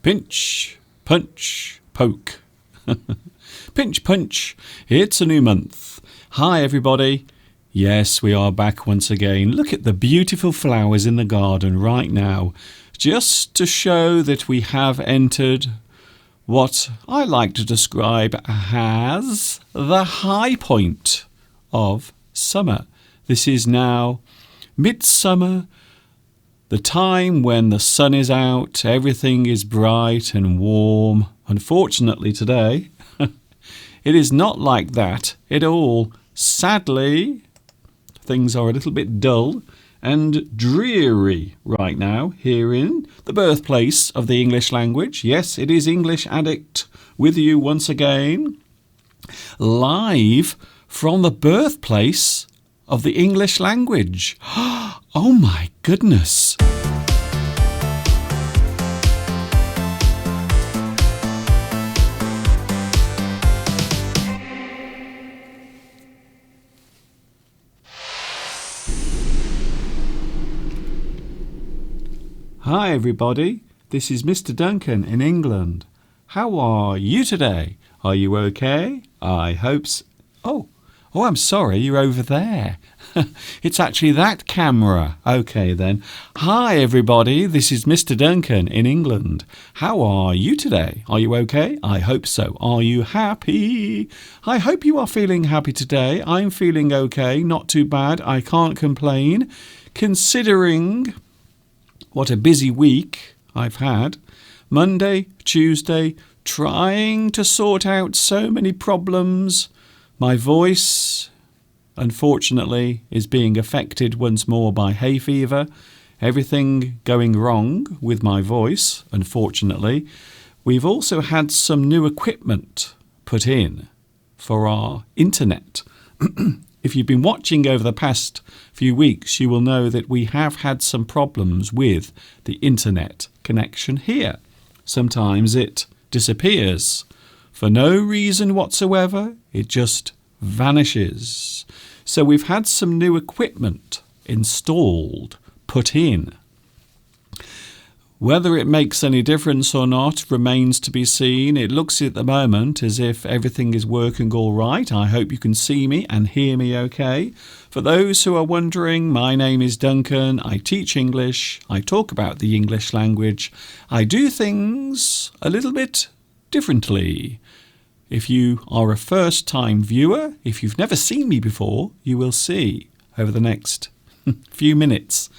Pinch, punch, poke. Pinch, punch. It's a new month. Hi, everybody. Yes, we are back once again. Look at the beautiful flowers in the garden right now. Just to show that we have entered what I like to describe as the high point of summer. This is now midsummer, the time when the sun is out, everything is bright and warm. Unfortunately today, it is not like that at all. Sadly, things are a little bit dull and dreary right now here in the birthplace of the English language. Yes, it is English Addict with you once again, live from the birthplace of the English language. Oh my goodness. Hi everybody, this is Mr. Duncan in England. How are you today? Are you okay? I hope so. Oh, I'm sorry, you're over there. It's actually that camera. Okay then. Hi everybody, this is Mr. Duncan in England. How are you today? Are you okay? I hope so. Are you happy? I hope you are feeling happy today. I'm feeling okay, not too bad. I can't complain, considering what a busy week I've had. Monday, Tuesday, trying to sort out so many problems. My voice, unfortunately, is being affected once more by hay fever. Everything going wrong with my voice, unfortunately. We've also had some new equipment put in for our internet. If you've been watching over the past few weeks, you will know that we have had some problems with the internet connection here. Sometimes it disappears for no reason whatsoever. It just vanishes. So we've had some new equipment installed, put in. Whether it makes any difference or not remains to be seen. It looks at the moment as if everything is working all right. I hope you can see me and hear me okay. For those who are wondering, my name is Duncan. I teach English. I talk about the English language. I do things a little bit differently. If you are a first-time viewer, if you've never seen me before, you will see over the next few minutes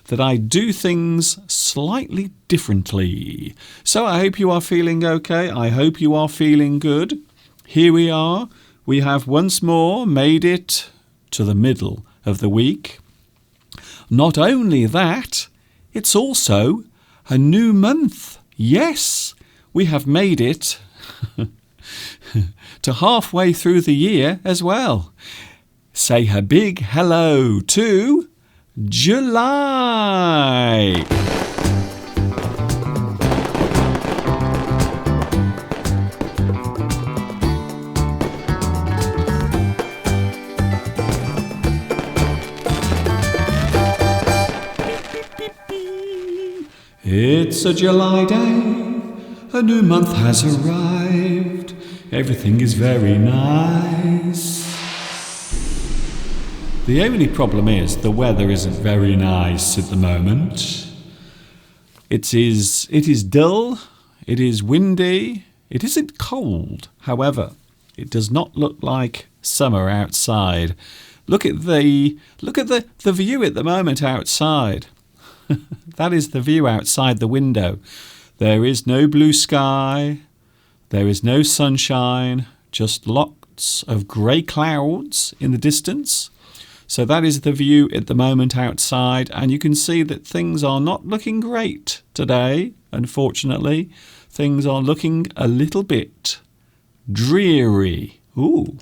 that I do things slightly differently. So I hope you are feeling okay. I hope you are feeling good. Here we are. We have once more made it to the middle of the week. Not only that, it's also a new month. Yes, we have made it to halfway through the year as well. Say a big hello to July. It's a July day, a new month has arrived, everything is very nice. The only problem is the weather isn't very nice at the moment. It is dull, it is windy, it isn't cold. However, it does not look like summer outside. Look at the view at the moment outside. That is the view outside the window. There is no blue sky, there is no sunshine, just lots of grey clouds in the distance. So that is the view at the moment outside, and you can see that things are not looking great today, unfortunately. Things are looking a little bit dreary. Ooh,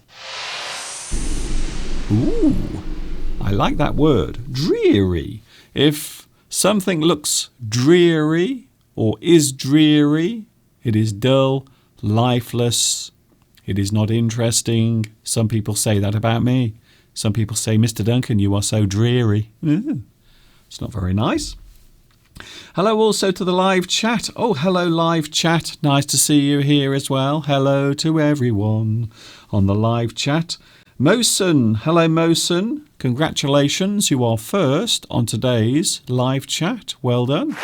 I like that word, dreary. If something looks dreary or is dreary, it is dull, lifeless, it is not interesting. Some people say that about me. Some people say, Mr. Duncan, you are so dreary. It's not very nice. Hello also to the live chat. Oh, hello, live chat. Nice to see you here as well. Hello to everyone on the live chat. Mosen, hello, Mosen. Congratulations, you are first on today's live chat. Well done.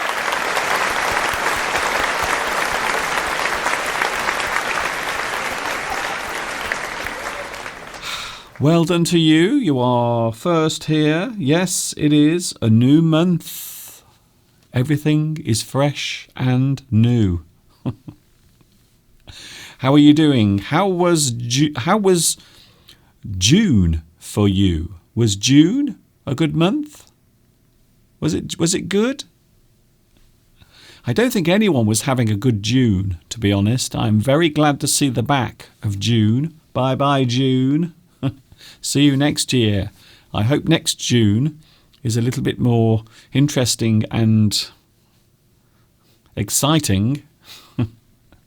Well done to you. You are first here. Yes, it is a new month. Everything is fresh and new. How are you doing? How was June for you? Was June a good month? Was it good? I don't think anyone was having a good June, to be honest. I'm very glad to see the back of June. Bye-bye, June. See you next year. I hope next June is a little bit more interesting and exciting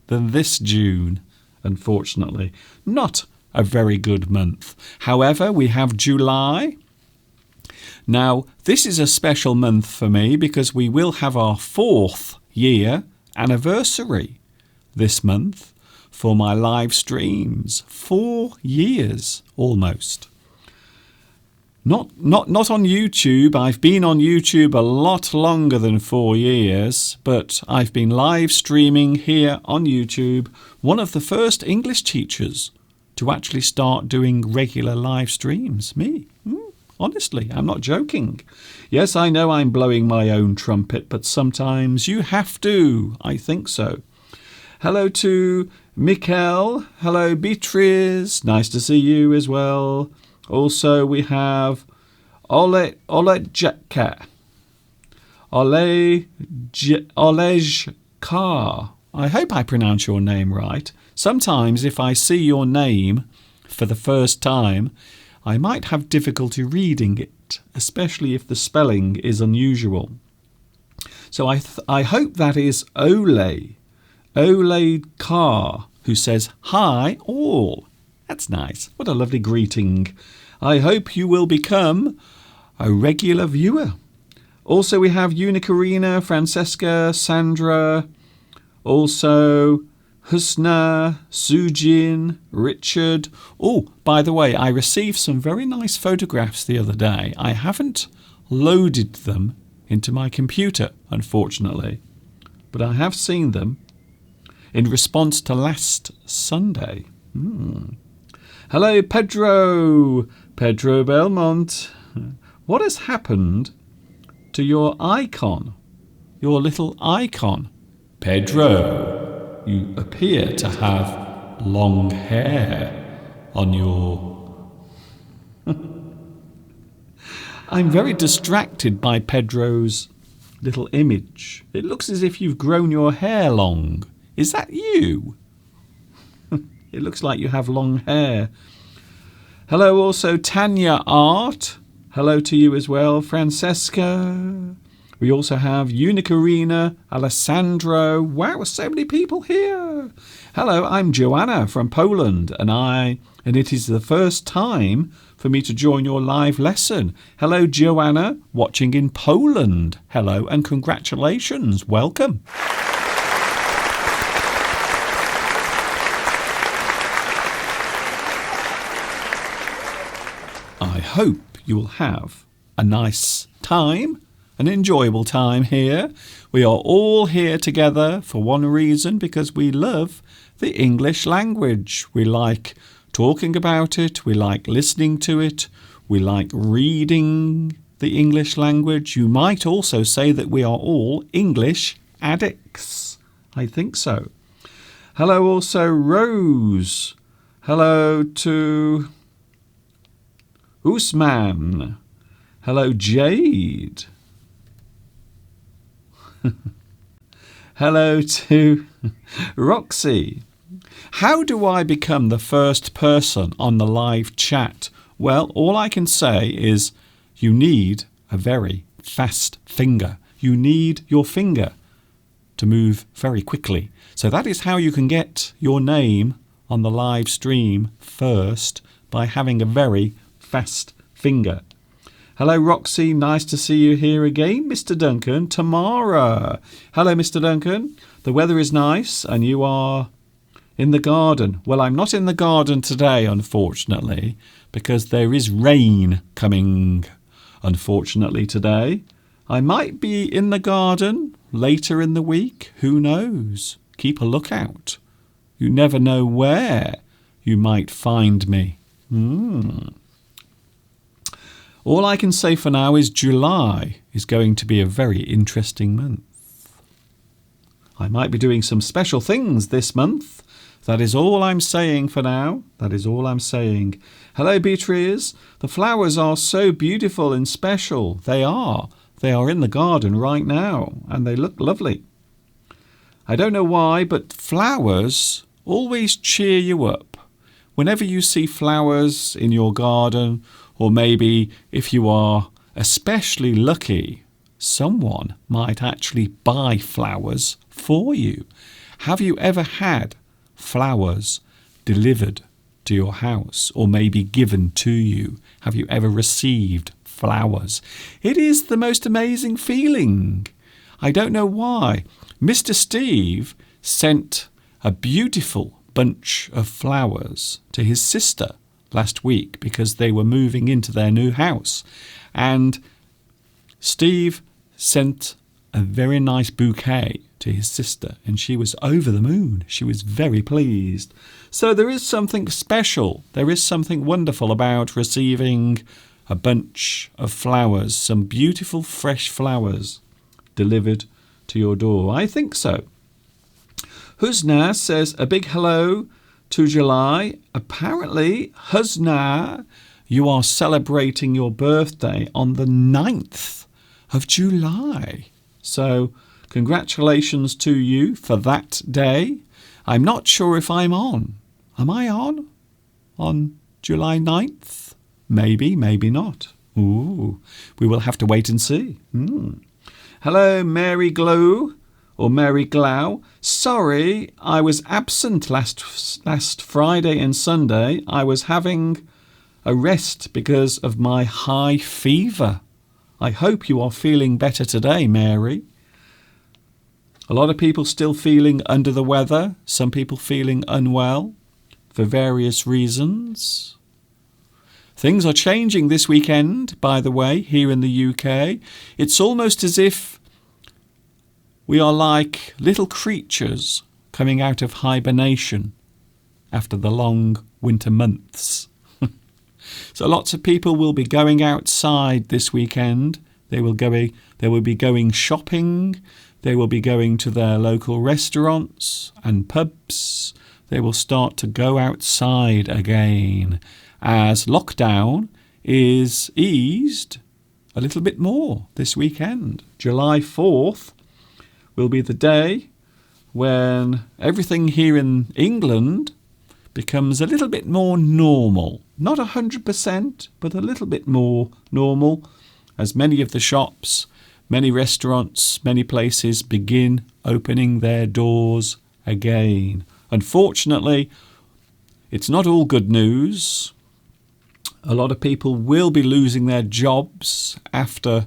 than this June, unfortunately. Not a very good month. However, we have July. Now, this is a special month for me because we will have our 4th year anniversary this month for my live streams. 4 years almost. Not on YouTube. I've been on YouTube a lot longer than 4 years, but I've been live streaming here on YouTube. One of the first English teachers to actually start doing regular live streams. Me. Honestly, I'm not joking. Yes, I know I'm blowing my own trumpet, but sometimes you have to. I think so. Hello to Mikkel. Hello, Beatrice. Nice to see you as well. Also, we have Olejka. Olejka. I hope I pronounce your name right. Sometimes if I see your name for the first time, I might have difficulty reading it, especially if the spelling is unusual. So I hope that is Olejka, who says, hi all. That's nice. What a lovely greeting. I hope you will become a regular viewer. Also, we have Unikarina, Francesca, Sandra, also Husna, Sujin, Richard. Oh, by the way, I received some very nice photographs the other day. I haven't loaded them into my computer, unfortunately, but I have seen them in response to last Sunday. Hello, Pedro Belmont. What has happened to your icon, your little icon? Pedro, you appear to have long hair on your... I'm very distracted by Pedro's little image. It looks as if you've grown your hair long. Is that you? It looks like you have long hair. Hello also Tanya Art. Hello to you as well, Francesca. We also have Unikarina, Alessandro. Wow, so many people here. Hello, I'm Joanna from Poland, and it is the first time for me to join your live lesson. Hello, Joanna, watching in Poland. Hello and congratulations. Welcome. I hope you will have a nice time, an enjoyable time here. We are all here together for one reason, because we love the English language. We like talking about it, we like listening to it, we like reading the English language. You might also say that we are all English addicts. I think so. Hello also Rose. Hello to Usman. Hello, Jade. Hello to Roxy. How do I become the first person on the live chat? Well, all I can say is you need a very fast finger. You need your finger to move very quickly. So that is how you can get your name on the live stream first, by having a very fast finger. Hello, Roxy. Nice to see you here again, Mr. Duncan. Tamara. Hello, Mr. Duncan. The weather is nice and you are in the garden. Well, I'm not in the garden today, unfortunately, because there is rain coming, unfortunately, today. I might be in the garden later in the week. Who knows? Keep a lookout. You never know where you might find me. All I can say for now is July is going to be a very interesting month. I might be doing some special things this month. That is all I'm saying for now. That is all I'm saying. Hello, Beatrice. The flowers are so beautiful and special. They are. They are in the garden right now, and they look lovely. I don't know why, but flowers always cheer you up. Whenever you see flowers in your garden, or maybe if you are especially lucky, someone might actually buy flowers for you. Have you ever had flowers delivered to your house or maybe given to you? Have you ever received flowers? It is the most amazing feeling. I don't know why. Mr. Steve sent a beautiful bunch of flowers to his sister last week because they were moving into their new house. And Steve sent a very nice bouquet to his sister, and she was over the moon. She was very pleased. So there is something special. There is something wonderful about receiving a bunch of flowers, some beautiful fresh flowers delivered to your door. I think so. Husna says a big hello to July. Apparently, Husna, you are celebrating your birthday on the 9th of July. So congratulations to you for that day. I'm not sure if I'm on. Am I on July 9th? Maybe, maybe not. Ooh, we will have to wait and see. Hello, Mary Glow or Mary Glow. Sorry, I was absent last Friday and Sunday. I was having a rest because of my high fever. I hope you are feeling better today, Mary. A lot of people still feeling under the weather. Some people feeling unwell for various reasons. Things are changing this weekend, by the way, here in the UK. It's almost as if we are like little creatures coming out of hibernation after the long winter months. So lots of people will be going outside this weekend. They will be going shopping. They will be going to their local restaurants and pubs. They will start to go outside again as lockdown is eased a little bit more this weekend. July 4th will be the day when everything here in England becomes a little bit more normal. Not 100%, but a little bit more normal as many of the shops, many restaurants, many places begin opening their doors again. Unfortunately, it's not all good news. A lot of people will be losing their jobs after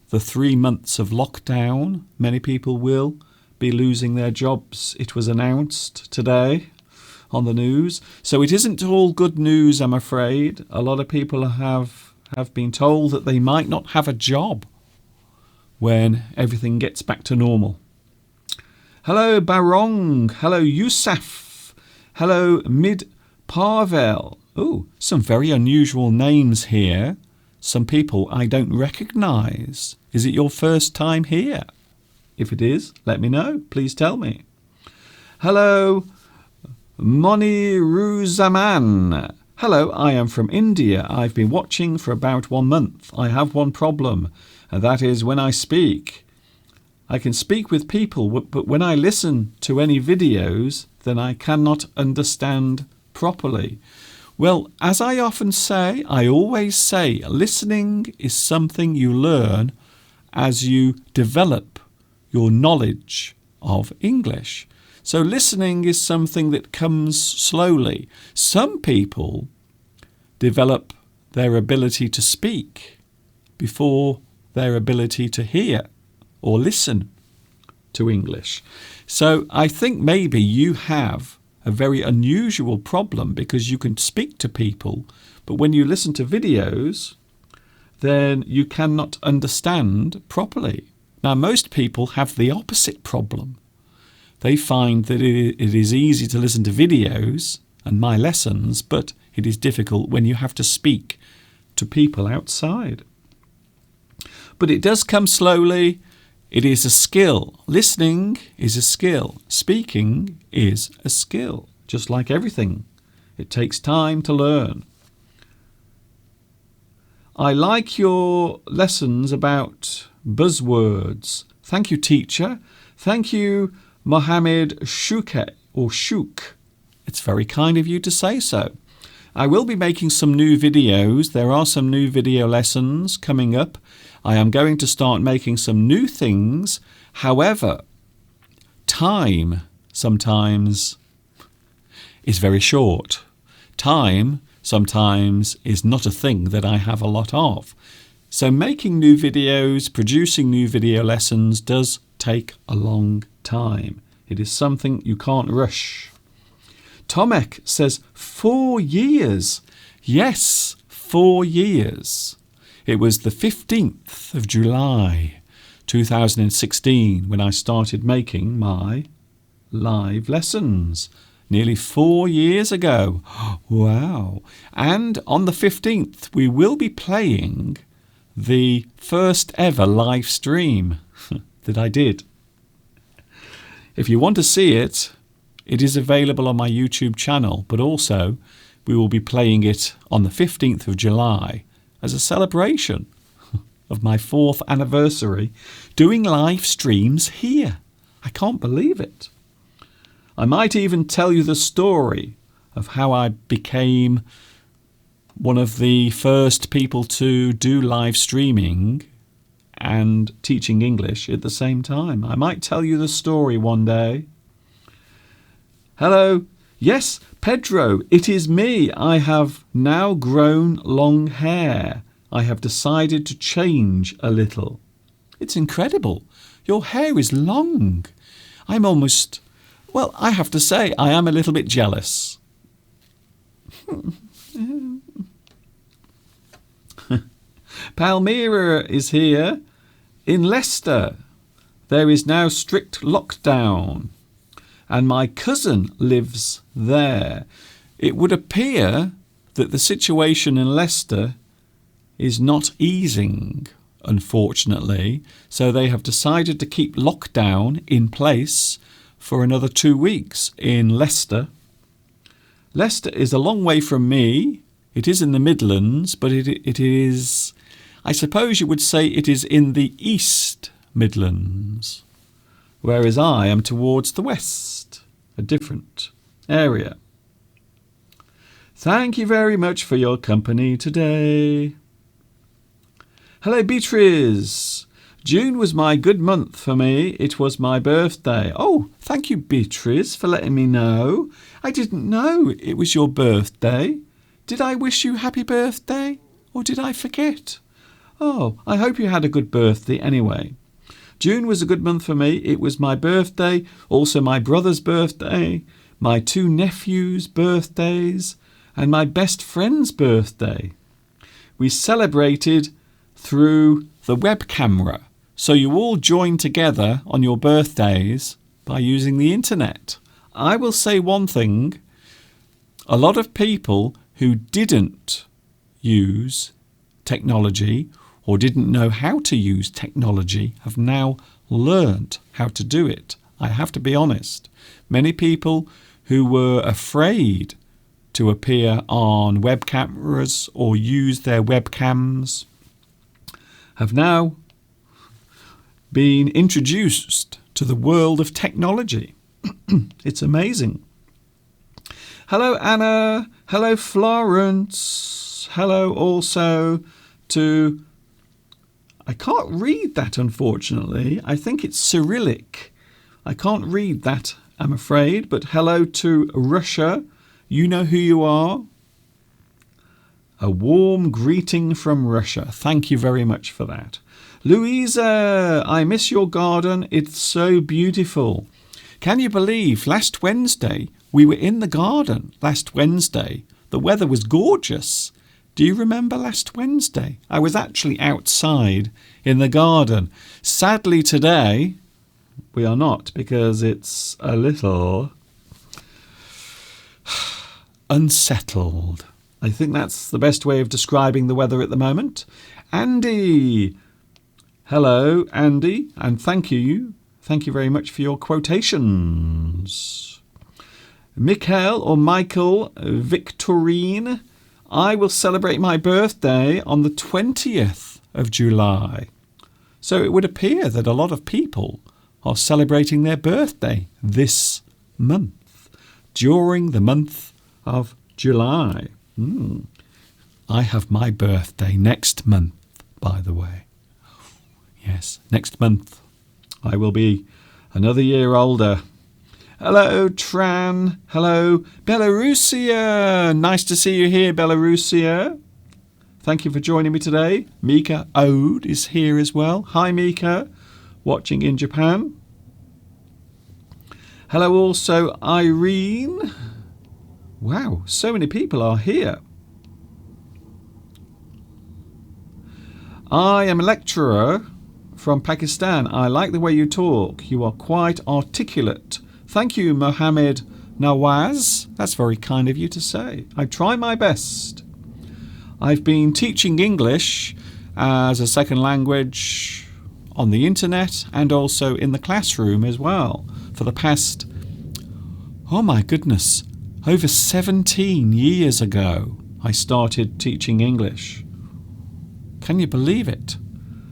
the 3 months of lockdown. Many people will be losing their jobs. It was announced today on the news. So it isn't all good news, I'm afraid. A lot of people have been told that they might not have a job when everything gets back to normal. Hello, Barong. Hello, Yusuf. Hello, Mid Parvel. Oh, some very unusual names here. Some people I don't recognise. Is it your first time here? If it is, let me know. Please tell me. Hello, Moniruzaman. Hello, I am from India. I've been watching for about 1 month. I have one problem, and that is when I speak. I can speak with people, but when I listen to any videos, then I cannot understand properly. Well, as I often say, I always say, listening is something you learn as you develop your knowledge of English. So listening is something that comes slowly. Some people develop their ability to speak before their ability to hear or listen to English. So I think maybe you have a very unusual problem because you can speak to people, but when you listen to videos, then you cannot understand properly. Now, most people have the opposite problem. They find that it is easy to listen to videos and my lessons, but it is difficult when you have to speak to people outside. But it does come slowly. It is a skill. Listening is a skill. Speaking is a skill, just like everything. It takes time to learn. I like your lessons about buzzwords. Thank you, teacher. Thank you, Mohammed Shouke or Shouk. It's very kind of you to say so. I will be making some new videos. There are some new video lessons coming up. I am going to start making some new things. However, time sometimes is very short. Time sometimes is not a thing that I have a lot of. So making new videos, producing new video lessons does take a long time. It is something you can't rush. Tomek says 4 years. Yes, 4 years. It was the 15th of July 2016 when I started making my live lessons. Nearly 4 years ago. Wow. And on the 15th we will be playing the first ever live stream that I did. If you want to see it, it is available on my YouTube channel, but also we will be playing it on the 15th of July as a celebration of my 4th anniversary doing live streams here. I can't believe it. I might even tell you the story of how I became one of the first people to do live streaming and teaching English at the same time. I might tell you the story one day. Hello. Yes, Pedro, it is me. I have now grown long hair. I have decided to change a little. It's incredible. Your hair is long. I'm almost... Well, I have to say, I am a little bit jealous. Palmyra is here. In Leicester, there is now strict lockdown, and my cousin lives there. It would appear that the situation in Leicester is not easing, unfortunately, so they have decided to keep lockdown in place for another 2 weeks in Leicester. Leicester is a long way from me. It is in the Midlands, but it is, I suppose you would say it is in the East Midlands, whereas I am towards the west, a different area. Thank you very much for your company today. Hello, Beatrice. June was my good month for me. It was my birthday. Oh, thank you, Beatrice, for letting me know. I didn't know it was your birthday. Did I wish you happy birthday? Or did I forget? Oh, I hope you had a good birthday anyway. June was a good month for me. It was my birthday, also my brother's birthday, my 2 nephews' birthdays, and my best friend's birthday. We celebrated through the web camera. So you all join together on your birthdays by using the internet. I will say one thing. A lot of people who didn't use technology or didn't know how to use technology have now learnt how to do it. I have to be honest. Many people who were afraid to appear on web cameras or use their webcams have now been introduced to the world of technology. It's amazing. Hello, Anna. Hello, Florence. Hello also to... I can't read that, unfortunately. I think it's Cyrillic. I can't read that, I'm afraid. But hello to Russia. You know who you are. A warm greeting from Russia. Thank you very much for that. Louisa, I miss your garden. It's so beautiful. Can you believe last Wednesday we were in the garden last Wednesday? The weather was gorgeous. Do you remember last Wednesday? I was actually outside in the garden. Sadly today we are not because it's a little unsettled. I think that's the best way of describing the weather at the moment. Andy. Hello, Andy, and thank you. Thank you very much for your quotations. Michael or Michael Victorine. I will celebrate my birthday on the 20th of July. So it would appear that a lot of people are celebrating their birthday this month, during the month of July. I have my birthday next month, by the way. Yes, next month I will be another year older. Hello, Tran. Hello, Belarusia. Nice to see you here, Belarusia. Thank you for joining me today. Mika Ode is here as well. Hi, Mika, watching in Japan. Hello also, Irene. Wow, so many people are here. I am a lecturer from Pakistan. I like the way you talk. You are quite articulate. Thank you, Mohammed Nawaz. That's very kind of you to say. I try my best. I've been teaching English as a second language on the internet and also in the classroom as well for the past, oh my goodness, over 17 years ago I started teaching English. Can you believe it?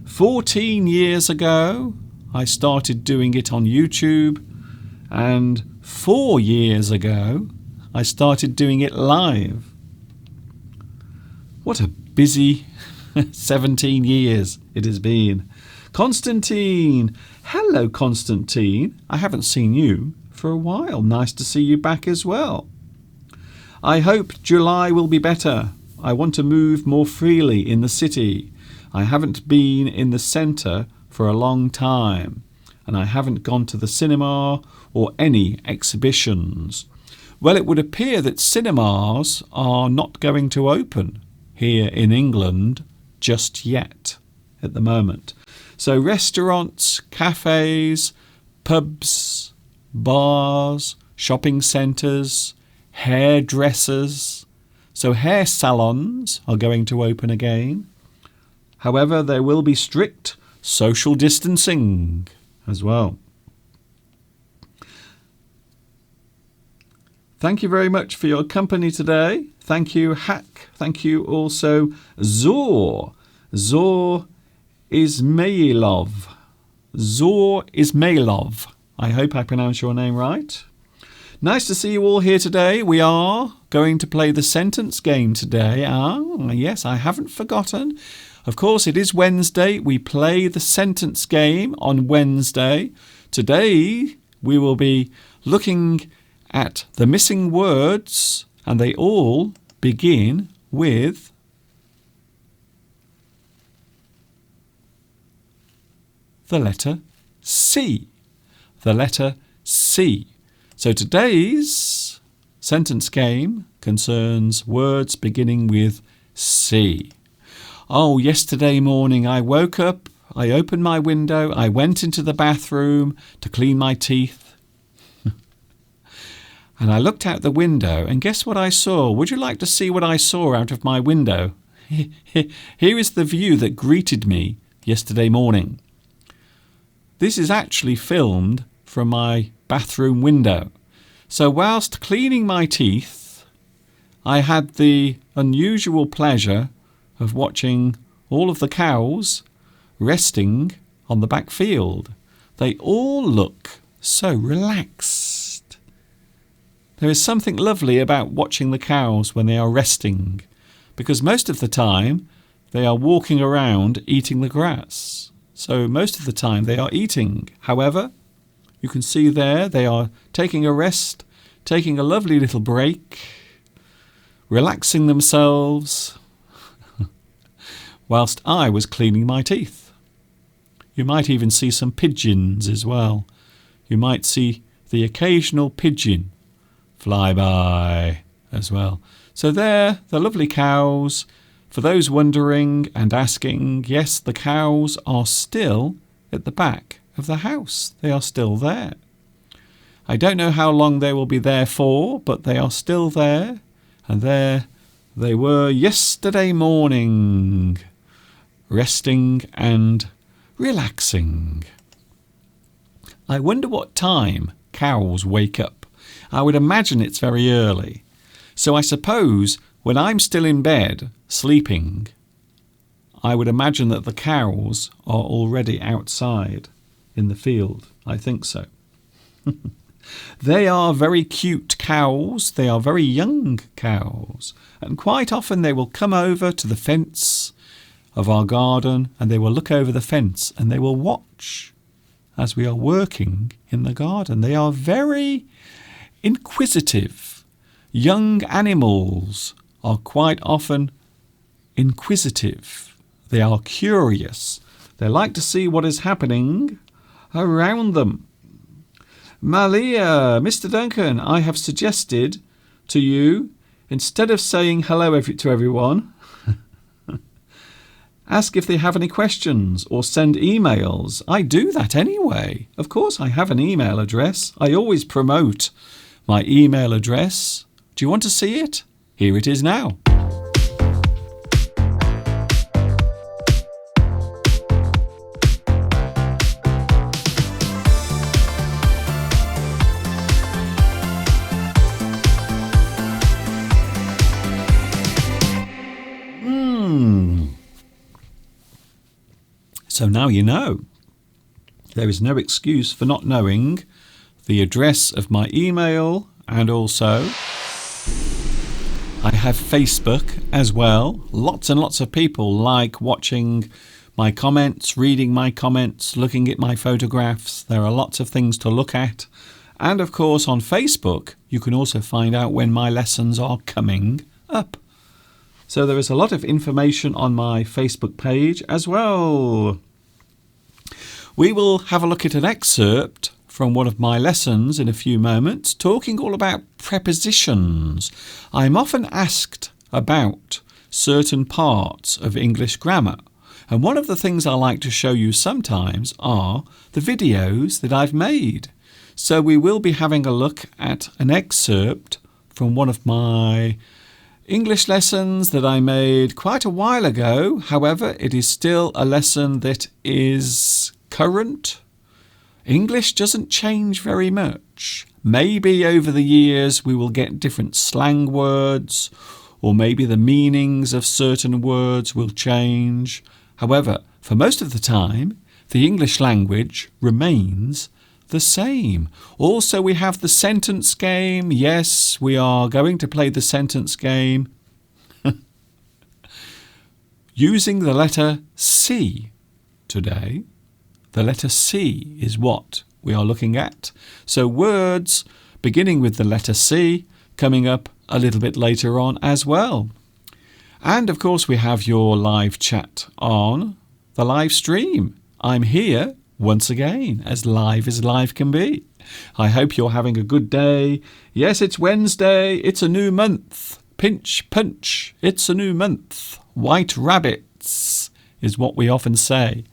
14 years ago I started doing it on YouTube, and 4 years ago I started doing it live. What a busy 17 years it has been. Constantine. Hello, Constantine. I haven't seen you for a while. Nice to see you back as well. I hope July will be better. I want to move more freely in the city. I haven't been in the centre for a long time, and I haven't gone to the cinema or any exhibitions. Well, it would appear that cinemas are not going to open here in England just yet at the moment. So restaurants, cafes, pubs, bars, shopping centres, hairdressers. So hair salons are going to open again. However, there will be strict social distancing as well. Thank you very much for your company today. Thank you, Hack. Thank you also, Zor. Zor Ismailov. Zor Ismailov. I hope I pronounced your name right. Nice to see you all here today. We are going to play the sentence game today. Yes, I haven't forgotten. Of course, it is Wednesday. We play the sentence game on Wednesday. Today, we will be looking at the missing words, and they all begin with the letter C. The letter C. So today's sentence game concerns words beginning with C. Oh, yesterday morning I woke up, I opened my window, I went into the bathroom to clean my teeth. And I looked out the window, and guess what I saw? Would you like to see what I saw out of my window? Here is the view that greeted me yesterday morning. This is actually filmed from my bathroom window. So whilst cleaning my teeth, I had the unusual pleasure of watching all of the cows resting on the back field. They all look so relaxed. There is something lovely about watching the cows when they are resting, because most of the time they are walking around eating the grass. So most of the time they are eating. However, you can see there they are taking a rest, taking a lovely little break, relaxing themselves, whilst I was cleaning my teeth. You might even see some pigeons as well. You might see the occasional pigeon fly by as well. So there, the lovely cows. For those wondering and asking, yes, the cows are still at the back of the house. They are still there. I don't know how long they will be there for, but they are still there. And there they were yesterday morning, resting and relaxing. I wonder what time cows wake up. I would imagine it's very early. So I suppose when I'm still in bed, sleeping, I would imagine that the cows are already outside in the field. I think so. They are very cute cows. They are very young cows. And quite often they will come over to the fence of our garden and they will look over the fence and they will watch as we are working in the garden. They are very inquisitive. Young animals are quite often inquisitive. They are curious. They like to see what is happening around them. Malia, Mr. Duncan, I have suggested to you, instead of saying hello to everyone, ask if they have any questions or send emails. I do that anyway. Of course, I have an email address. I always promote my email address. Do you want to see it? Here it is now. So now you know. There is no excuse for not knowing the address of my email, and also I have Facebook as well. Lots and lots of people like watching my comments, reading my comments, looking at my photographs. There are lots of things to look at. And of course on Facebook you can also find out when my lessons are coming up. So there is a lot of information on my Facebook page as well. We will have a look at an excerpt from one of my lessons in a few moments, talking all about prepositions. I'm often asked about certain parts of English grammar, and one of the things I like to show you sometimes are the videos that I've made. So we will be having a look at an excerpt from one of my English lessons that I made quite a while ago. However, it is still a lesson that is current. English doesn't change very much. Maybe over the years we will get different slang words, or maybe the meanings of certain words will change. However, for most of the time, the English language remains the same. Also, we have the sentence game. Yes, we are going to play the sentence game using the letter C today. The letter C is what we are looking at. So words beginning with the letter C coming up a little bit later on as well. And of course we have your live chat on the live stream. I'm here once again, as live can be. I hope you're having a good day. Yes, it's Wednesday. It's a new month. Pinch, punch. It's a new month. White rabbits is what we often say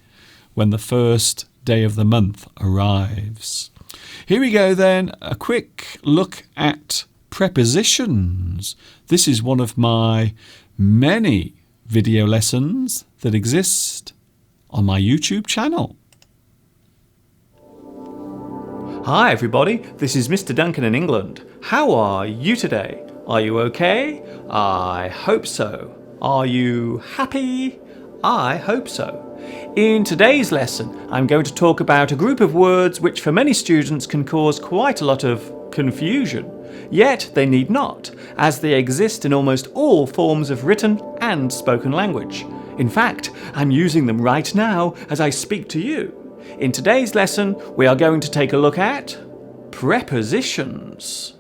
when the first day of the month arrives. Here we go then. A quick look at prepositions. This is one of my many video lessons that exist on my YouTube channel. Hi everybody, this is Mr. Duncan in England. How are you today? Are you okay? I hope so. Are you happy? I hope so. In today's lesson, I'm going to talk about a group of words which for many students can cause quite a lot of confusion. Yet they need not, as they exist in almost all forms of written and spoken language. In fact, I'm using them right now as I speak to you. In today's lesson, we are going to take a look at prepositions.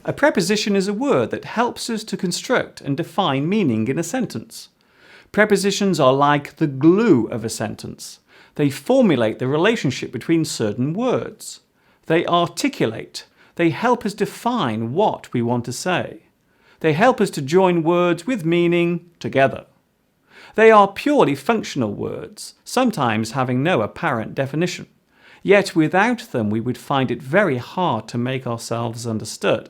A preposition is a word that helps us to construct and define meaning in a sentence. Prepositions are like the glue of a sentence. They formulate the relationship between certain words. They articulate. They help us define what we want to say. They help us to join words with meaning together. They are purely functional words, sometimes having no apparent definition. Yet without them we would find it very hard to make ourselves understood.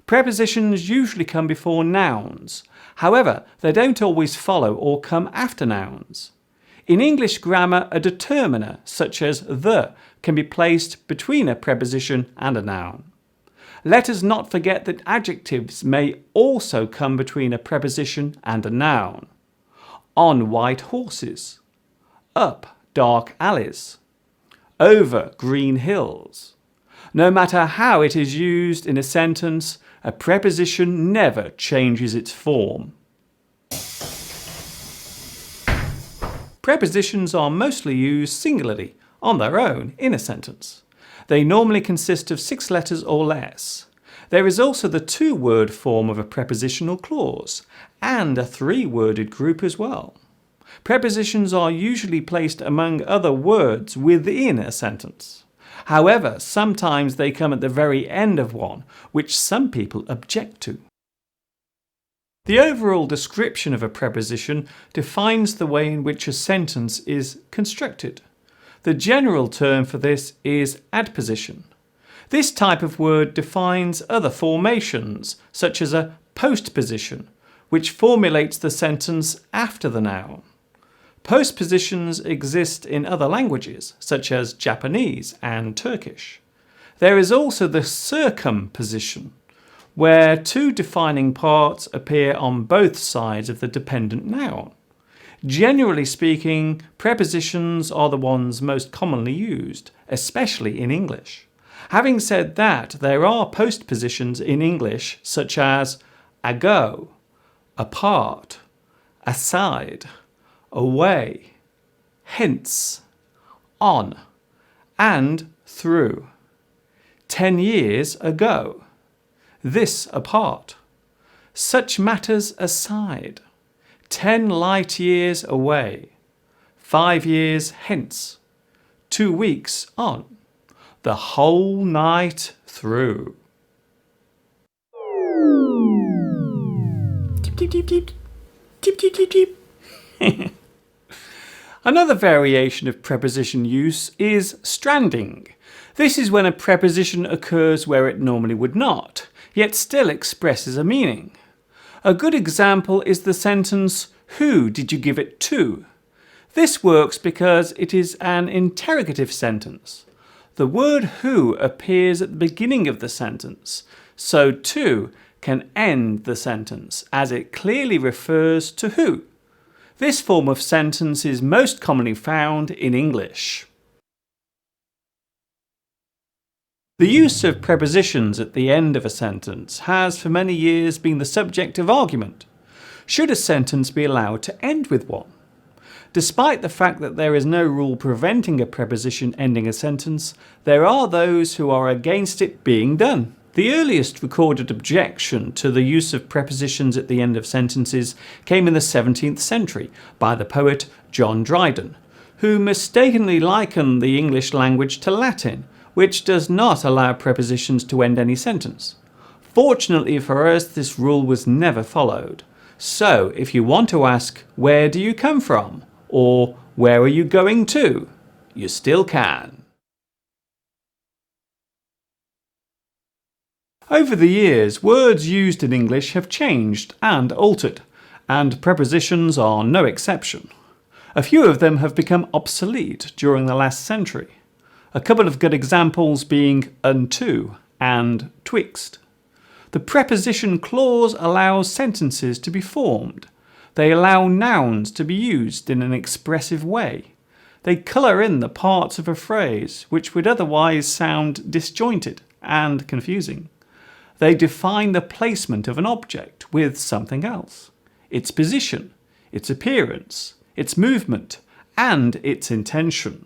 Prepositions usually come before nouns. However, they don't always follow or come after nouns. In English grammar, a determiner, such as the, can be placed between a preposition and a noun. Let us not forget that adjectives may also come between a preposition and a noun. On white horses, up dark alleys, over green hills. No matter how it is used in a sentence, a preposition never changes its form. Prepositions are mostly used singularly, on their own, in a sentence. They normally consist of 6 letters or less. There is also the 2-word form of a prepositional clause, and a 3-worded group as well. Prepositions are usually placed among other words within a sentence. However, sometimes they come at the very end of one, which some people object to. The overall description of a preposition defines the way in which a sentence is constructed. The general term for this is adposition. This type of word defines other formations, such as a postposition, which formulates the sentence after the noun. Postpositions exist in other languages, such as Japanese and Turkish. There is also the circumposition, where 2 defining parts appear on both sides of the dependent noun. Generally speaking, prepositions are the ones most commonly used, especially in English. Having said that, there are postpositions in English such as ago, apart, aside, away, hence, on, and through. 10 years ago, this apart, such matters aside, 10 light years away, 5 years hence, 2 weeks on, the whole night through. Tip, tip, tip, tip. Tip, tip, tip, tip. Another variation of preposition use is stranding. This is when a preposition occurs where it normally would not, yet still expresses a meaning. A good example is the sentence, "Who did you give it to?" This works because it is an interrogative sentence. The word who appears at the beginning of the sentence, so to can end the sentence as it clearly refers to who. This form of sentence is most commonly found in English. The use of prepositions at the end of a sentence has for many years been the subject of argument. Should a sentence be allowed to end with one? Despite the fact that there is no rule preventing a preposition ending a sentence, there are those who are against it being done. The earliest recorded objection to the use of prepositions at the end of sentences came in the 17th century by the poet John Dryden, who mistakenly likened the English language to Latin, which does not allow prepositions to end any sentence. Fortunately for us, this rule was never followed. So, if you want to ask, "Where do you come from?" or "Where are you going to?" you still can. Over the years, words used in English have changed and altered, and prepositions are no exception. A few of them have become obsolete during the last century. A couple of good examples being unto and twixt. The preposition clause allows sentences to be formed. They allow nouns to be used in an expressive way. They colour in the parts of a phrase which would otherwise sound disjointed and confusing. They define the placement of an object with something else, its position, its appearance, its movement, and its intention.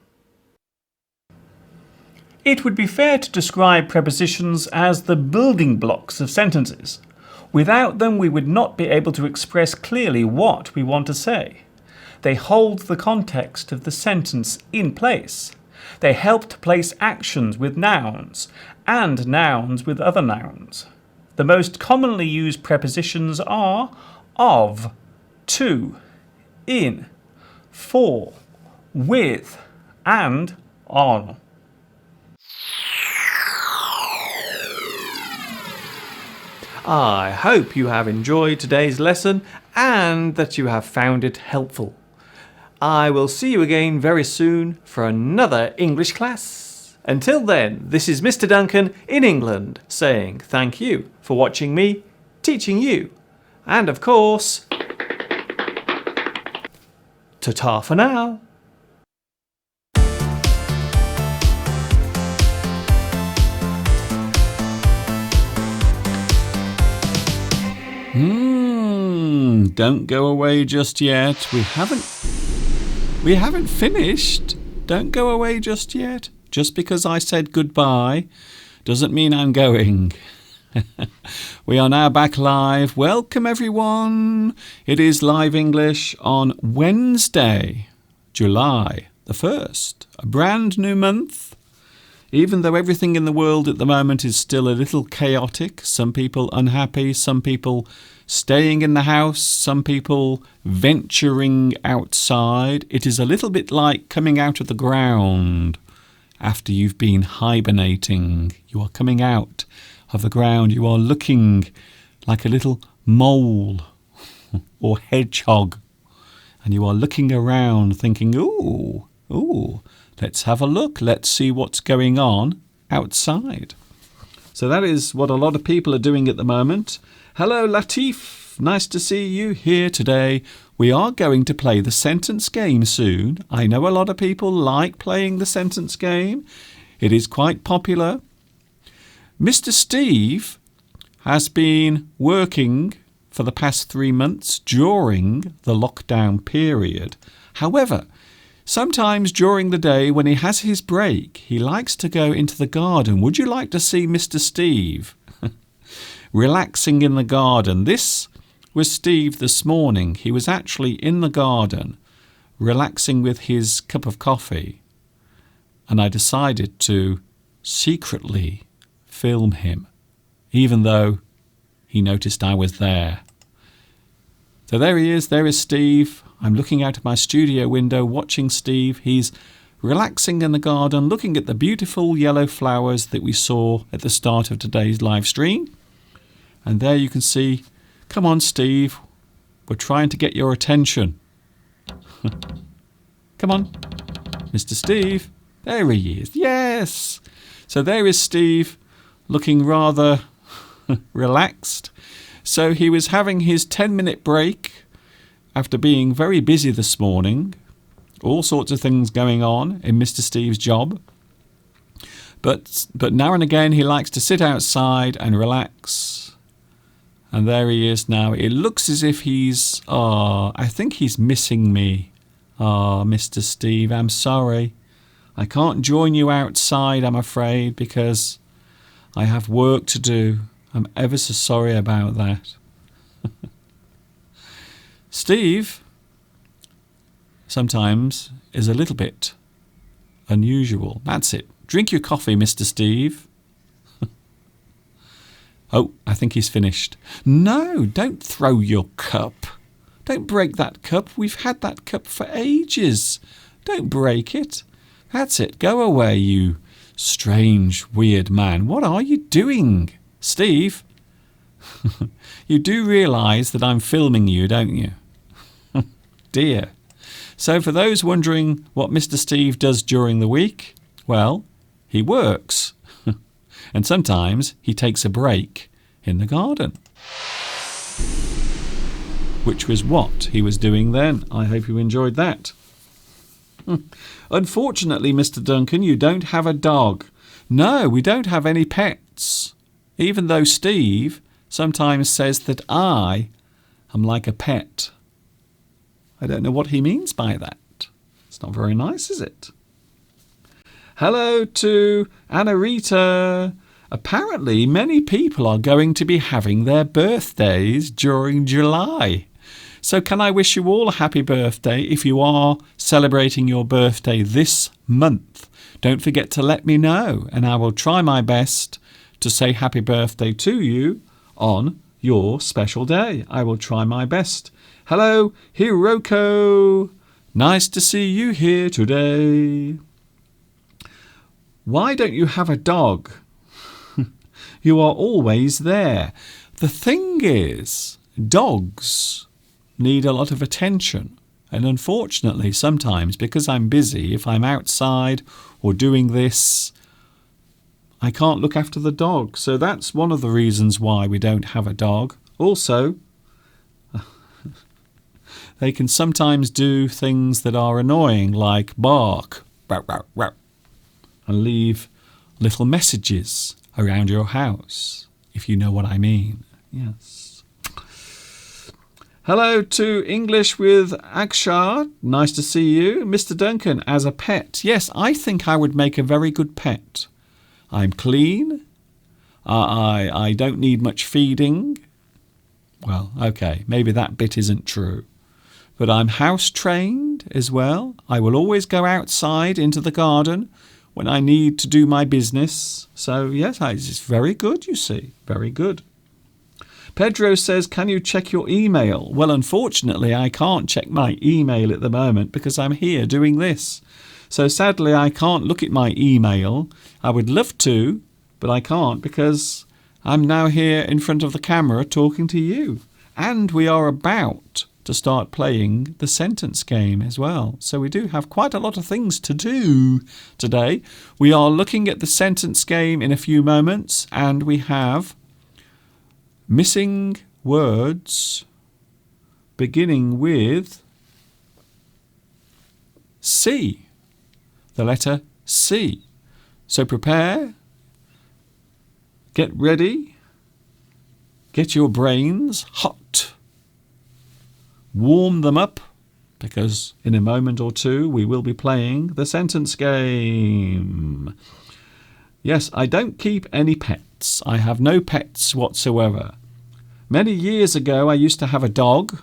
It would be fair to describe prepositions as the building blocks of sentences. Without them, we would not be able to express clearly what we want to say. They hold the context of the sentence in place. They help to place actions with nouns and nouns with other nouns. The most commonly used prepositions are of, to, in, for, with, and on. I hope you have enjoyed today's lesson and that you have found it helpful. I will see you again very soon for another English class. Until then, this is Mr. Duncan in England saying thank you for watching me teaching you. And of course, ta-ta for now. Don't go away just yet. We haven't finished. Don't go away just yet. Just because I said goodbye doesn't mean I'm going. We are now back live. Welcome everyone. It is Live English on Wednesday, July the 1st. A brand new month. Even though everything in the world at the moment is still a little chaotic, some people unhappy, some people staying in the house, some people venturing outside, it is a little bit like coming out of the ground after you've been hibernating. You are coming out of the ground. You are looking like a little mole or hedgehog. And you are looking around thinking, ooh, let's have a look. Let's see what's going on outside. So that is what a lot of people are doing at the moment. Hello, Latif. Nice to see you here today. We are going to play the sentence game soon. I know a lot of people like playing the sentence game. It is quite popular. Mr. Steve has been working for the past 3 months during the lockdown period. However, sometimes during the day when he has his break, he likes to go into the garden. Would you like to see Mr. Steve relaxing in the garden? This was Steve this morning. He was actually in the garden relaxing with his cup of coffee, and I decided to secretly film him, even though he noticed I was there. So there he is. There is Steve. I'm looking out of my studio window watching Steve. He's relaxing in the garden, looking at the beautiful yellow flowers that we saw at the start of today's live stream. And there you can see, come on, Steve, we're trying to get your attention. Come on, Mr. Steve. There he is. Yes. So there is Steve, looking rather relaxed. So he was having his 10-minute break after being very busy this morning. All sorts of things going on in Mr. Steve's job. But now and again he likes to sit outside and relax. And there he is now. It looks as if he's, I think he's missing me. Mr. Steve, I'm sorry. I can't join you outside, I'm afraid, because I have work to do. I'm ever so sorry about that. Steve sometimes is a little bit unusual. That's it. Drink your coffee, Mr. Steve. Oh, I think he's finished. No, don't throw your cup. Don't break that cup. We've had that cup for ages. Don't break it. That's it. Go away, you strange, weird man. What are you doing? Steve, you do realise that I'm filming you, don't you? Dear. So for those wondering what Mr. Steve does during the week, well, he works. And sometimes he takes a break in the garden. Which was what he was doing then. I hope you enjoyed that. Unfortunately, Mr. Duncan, you don't have a dog. No, we don't have any pets. Even though Steve sometimes says that I am like a pet. I don't know what he means by that. It's not very nice, is it? Hello to Anna Rita. Apparently, many people are going to be having their birthdays during July. So can I wish you all a happy birthday if you are celebrating your birthday this month? Don't forget to let me know, and I will try my best to say happy birthday to you on your special day. I will try my best. Hello, Hiroko. Nice to see you here today. Why don't you have a dog? You are always there. The thing is, dogs need a lot of attention. And unfortunately, sometimes, because I'm busy, if I'm outside or doing this, I can't look after the dog. So that's one of the reasons why we don't have a dog. Also, they can sometimes do things that are annoying, like bark, and leave little messages around your house, if you know what I mean. Yes. Hello to English with Akshar. Nice to see you. Mr. Duncan, as a pet. Yes, I think I would make a very good pet. I'm clean. I don't need much feeding. Well, okay, maybe that bit isn't true. But I'm house trained as well. I will always go outside into the garden when I need to do my business. So, yes, it's very good, you see. Very good. Pedro says, can you check your email? Well, unfortunately, I can't check my email at the moment because I'm here doing this. So, sadly, I can't look at my email. I would love to, but I can't because I'm now here in front of the camera talking to you. And we are about to start playing the sentence game as well. So we do have quite a lot of things to do today. We are looking at the sentence game in a few moments, and we have missing words beginning with C, the letter C. So prepare, get ready, get your brains hot. Warm them up, because in a moment or two we will be playing the sentence game. Yes, I don't keep any pets. I have no pets whatsoever. Many years ago I used to have a dog,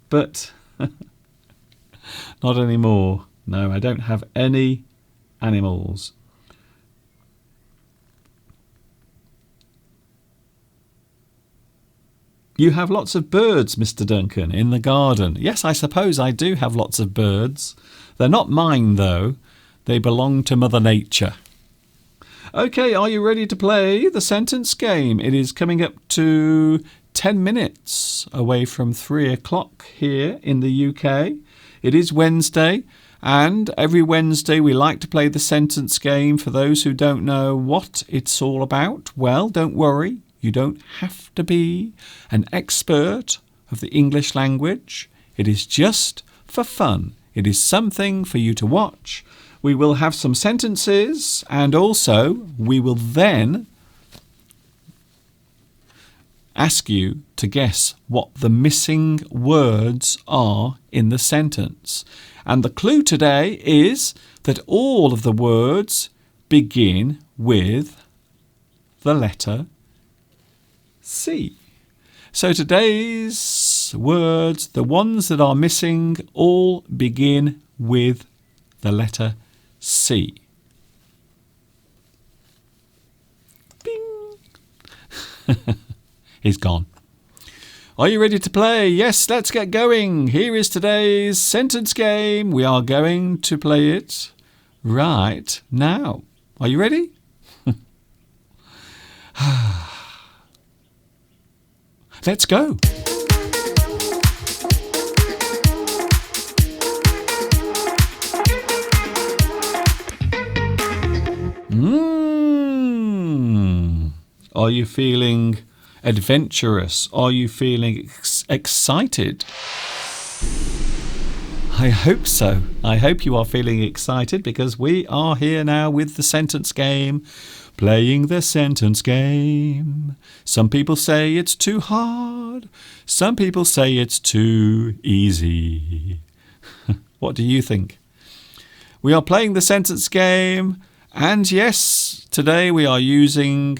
but not anymore. No, I don't have any animals. You have lots of birds, Mr. Duncan, in the garden. Yes, I suppose I do have lots of birds. They're not mine, though. They belong to Mother Nature. OK, are you ready to play the sentence game? It is coming up to 10 minutes away from 3 o'clock here in the UK. It is Wednesday, and every Wednesday we like to play the sentence game. For those who don't know what it's all about, well, don't worry. You don't have to be an expert of the English language. It is just for fun. It is something for you to watch. We will have some sentences, and also we will then ask you to guess what the missing words are in the sentence. And the clue today is that all of the words begin with the letter C. So today's words, the ones that are missing, all begin with the letter C. Bing! He's gone. Are you ready to play? Yes, let's get going. Here is today's sentence game. We are going to play it right now. Are you ready? Let's go. Are you feeling adventurous? Are you feeling excited? I hope so. I hope you are feeling excited because we are here now with the sentence game. Playing the sentence game. Some people say it's too hard. Some people say it's too easy. What do you think? We are playing the sentence game. And yes, today we are using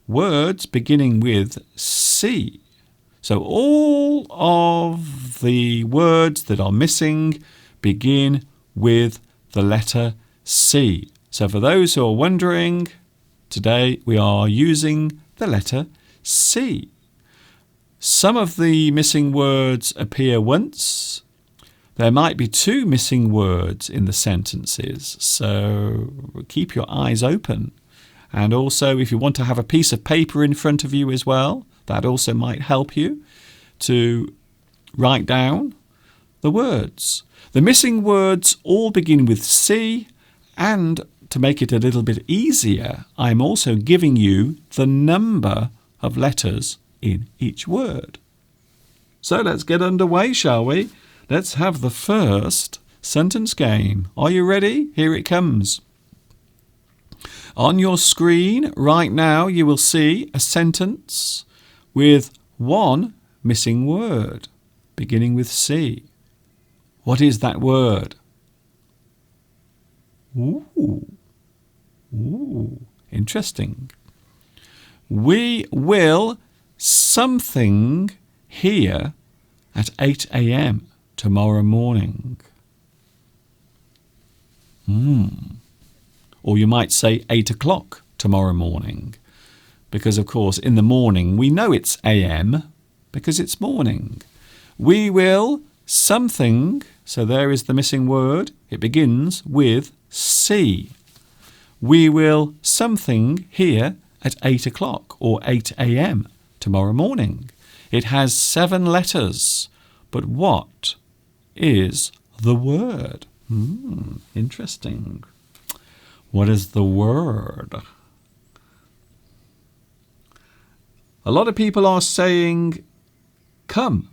words beginning with C. So all of the words that are missing begin with the letter C. So for those who are wondering, today we are using the letter C. Some of the missing words appear once. There might be 2 missing words in the sentences, so keep your eyes open. And also, if you want to have a piece of paper in front of you as well, that also might help you to write down the words. The missing words all begin with C, and to make it a little bit easier, I'm also giving you the number of letters in each word. So let's get underway, shall we? Let's have the first sentence game. Are you ready? Here it comes. On your screen right now you will see a sentence with 1 missing word beginning with C. What is that word? Ooh, interesting. We will something here at 8 a.m. tomorrow morning. Or you might say 8 o'clock tomorrow morning. Because, of course, in the morning we know it's a.m. because it's morning. We will something, so there is the missing word. It begins with C. We will something here at 8 o'clock or 8 a.m. tomorrow morning. It has 7 letters. But what is the word? Interesting. What is the word? A lot of people are saying come.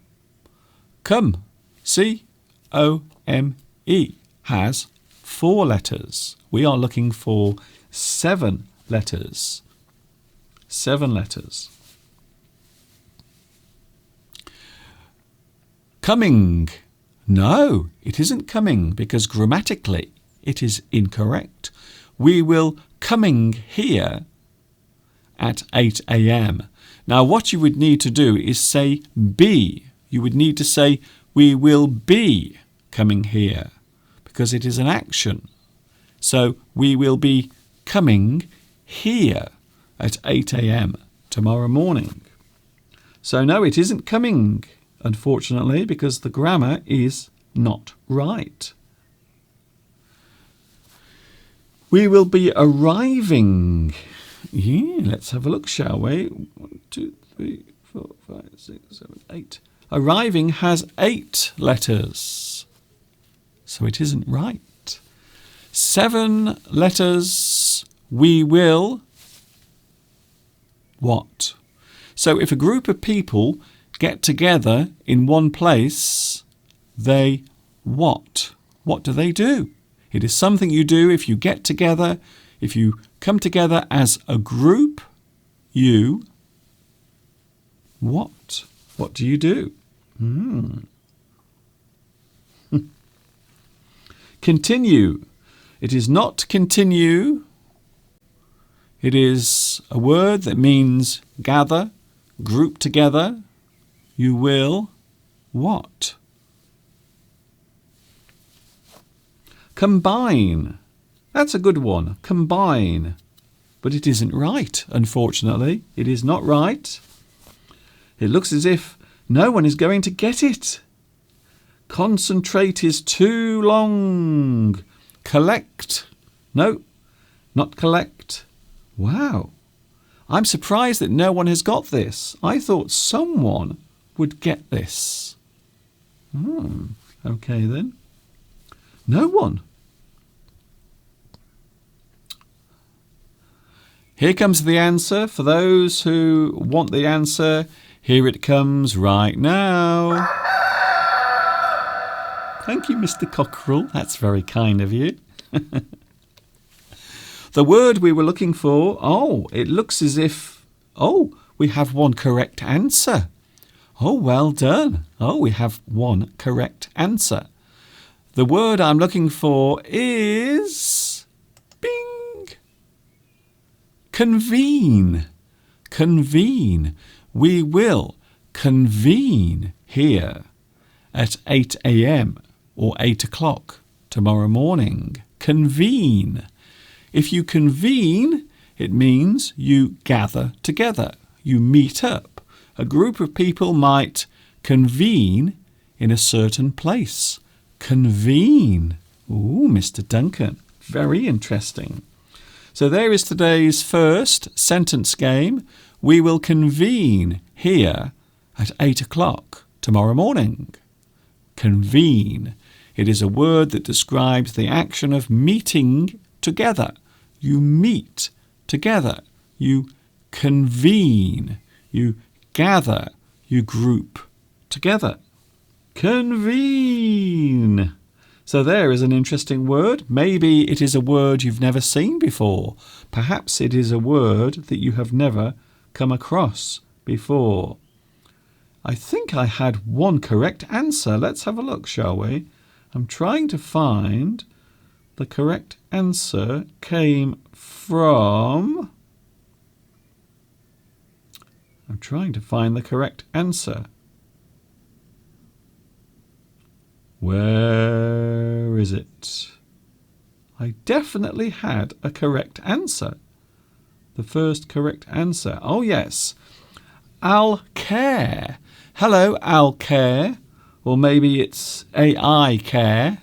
Come. C-O-M-E has 4 letters. We are looking for 7 letters. 7 letters. Coming. No, it isn't coming because grammatically it is incorrect. We will coming here at 8 a.m. Now what you would need to do is say be. You would need to say we will be coming here because it is an action. So we will be coming here at 8 a.m. tomorrow morning. So no, it isn't coming, unfortunately, because the grammar is not right. We will be arriving. Yeah, let's have a look, shall we? 1, 2, 3, 4, 5, 6, 7, 8. Arriving has 8 letters. So it isn't right. 7 letters. We will. What? So if a group of people get together in one place, they what? What do they do? It is something you do if you get together, if you come together as a group, you what? What do you do? Continue. It is not continue. It is a word that means gather, group together. You will what? Combine. That's a good one. Combine. But it isn't right, unfortunately. It is not right. It looks as if no one is going to get it. Concentrate is too long. Collect. No, not collect. Wow. I'm surprised that no one has got this. I thought someone would get this. Okay then. No one. Here comes the answer. For those who want the answer, here it comes right now. Thank you, Mr. Cockerel. That's very kind of you. The word we were looking for, it looks as if, we have one correct answer. Oh, well done. We have one correct answer. The word I'm looking for is... Bing! Convene. Convene. We will convene here at 8 a.m. or 8 o'clock tomorrow morning. Convene. If you convene, it means you gather together. You meet up. A group of people might convene in a certain place. Convene. Ooh, Mr. Duncan. Very interesting. So there is today's first sentence game. We will convene here at 8 o'clock tomorrow morning. Convene. It is a word that describes the action of meeting together. You meet together. You convene. You gather. You group together. Convene. So there is an interesting word. Maybe it is a word you've never seen before. Perhaps it is a word that you have never come across before. I think I had one correct answer. Let's have a look, shall we? I'm trying to find the correct answer came from... I'm trying to find the correct answer. Where is it? I definitely had a correct answer. The first correct answer. Oh, yes. I'll care. Hello, I'll care. Or maybe it's AI care.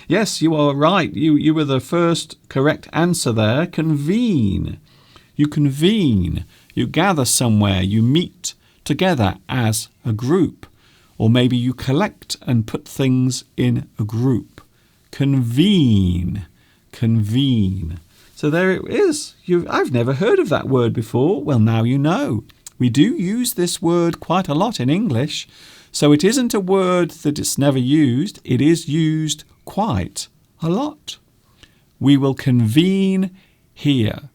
Yes, you are right. You were the first correct answer there. Convene. You convene. You gather somewhere. You meet together as a group. Or maybe you collect and put things in a group. Convene. Convene. So there it is. I've never heard of that word before. Well, now you know. We do use this word quite a lot in English. So it isn't a word that it's never used. It is used quite a lot. We will convene here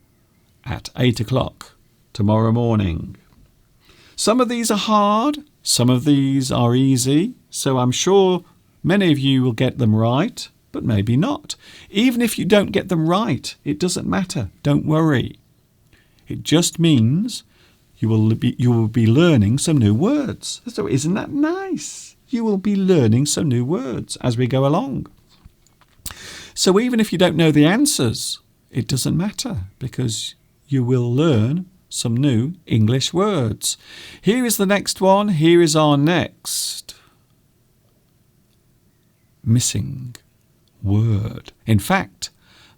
at 8 o'clock tomorrow morning. Some of these are hard. Some of these are easy. So I'm sure many of you will get them right, but maybe not. Even if you don't get them right, it doesn't matter. Don't worry. It just means you will be learning some new words. So isn't that nice? You will be learning some new words as we go along. So even if you don't know the answers, it doesn't matter because you will learn some new English words. Here is the next one. Here is our next missing word. In fact,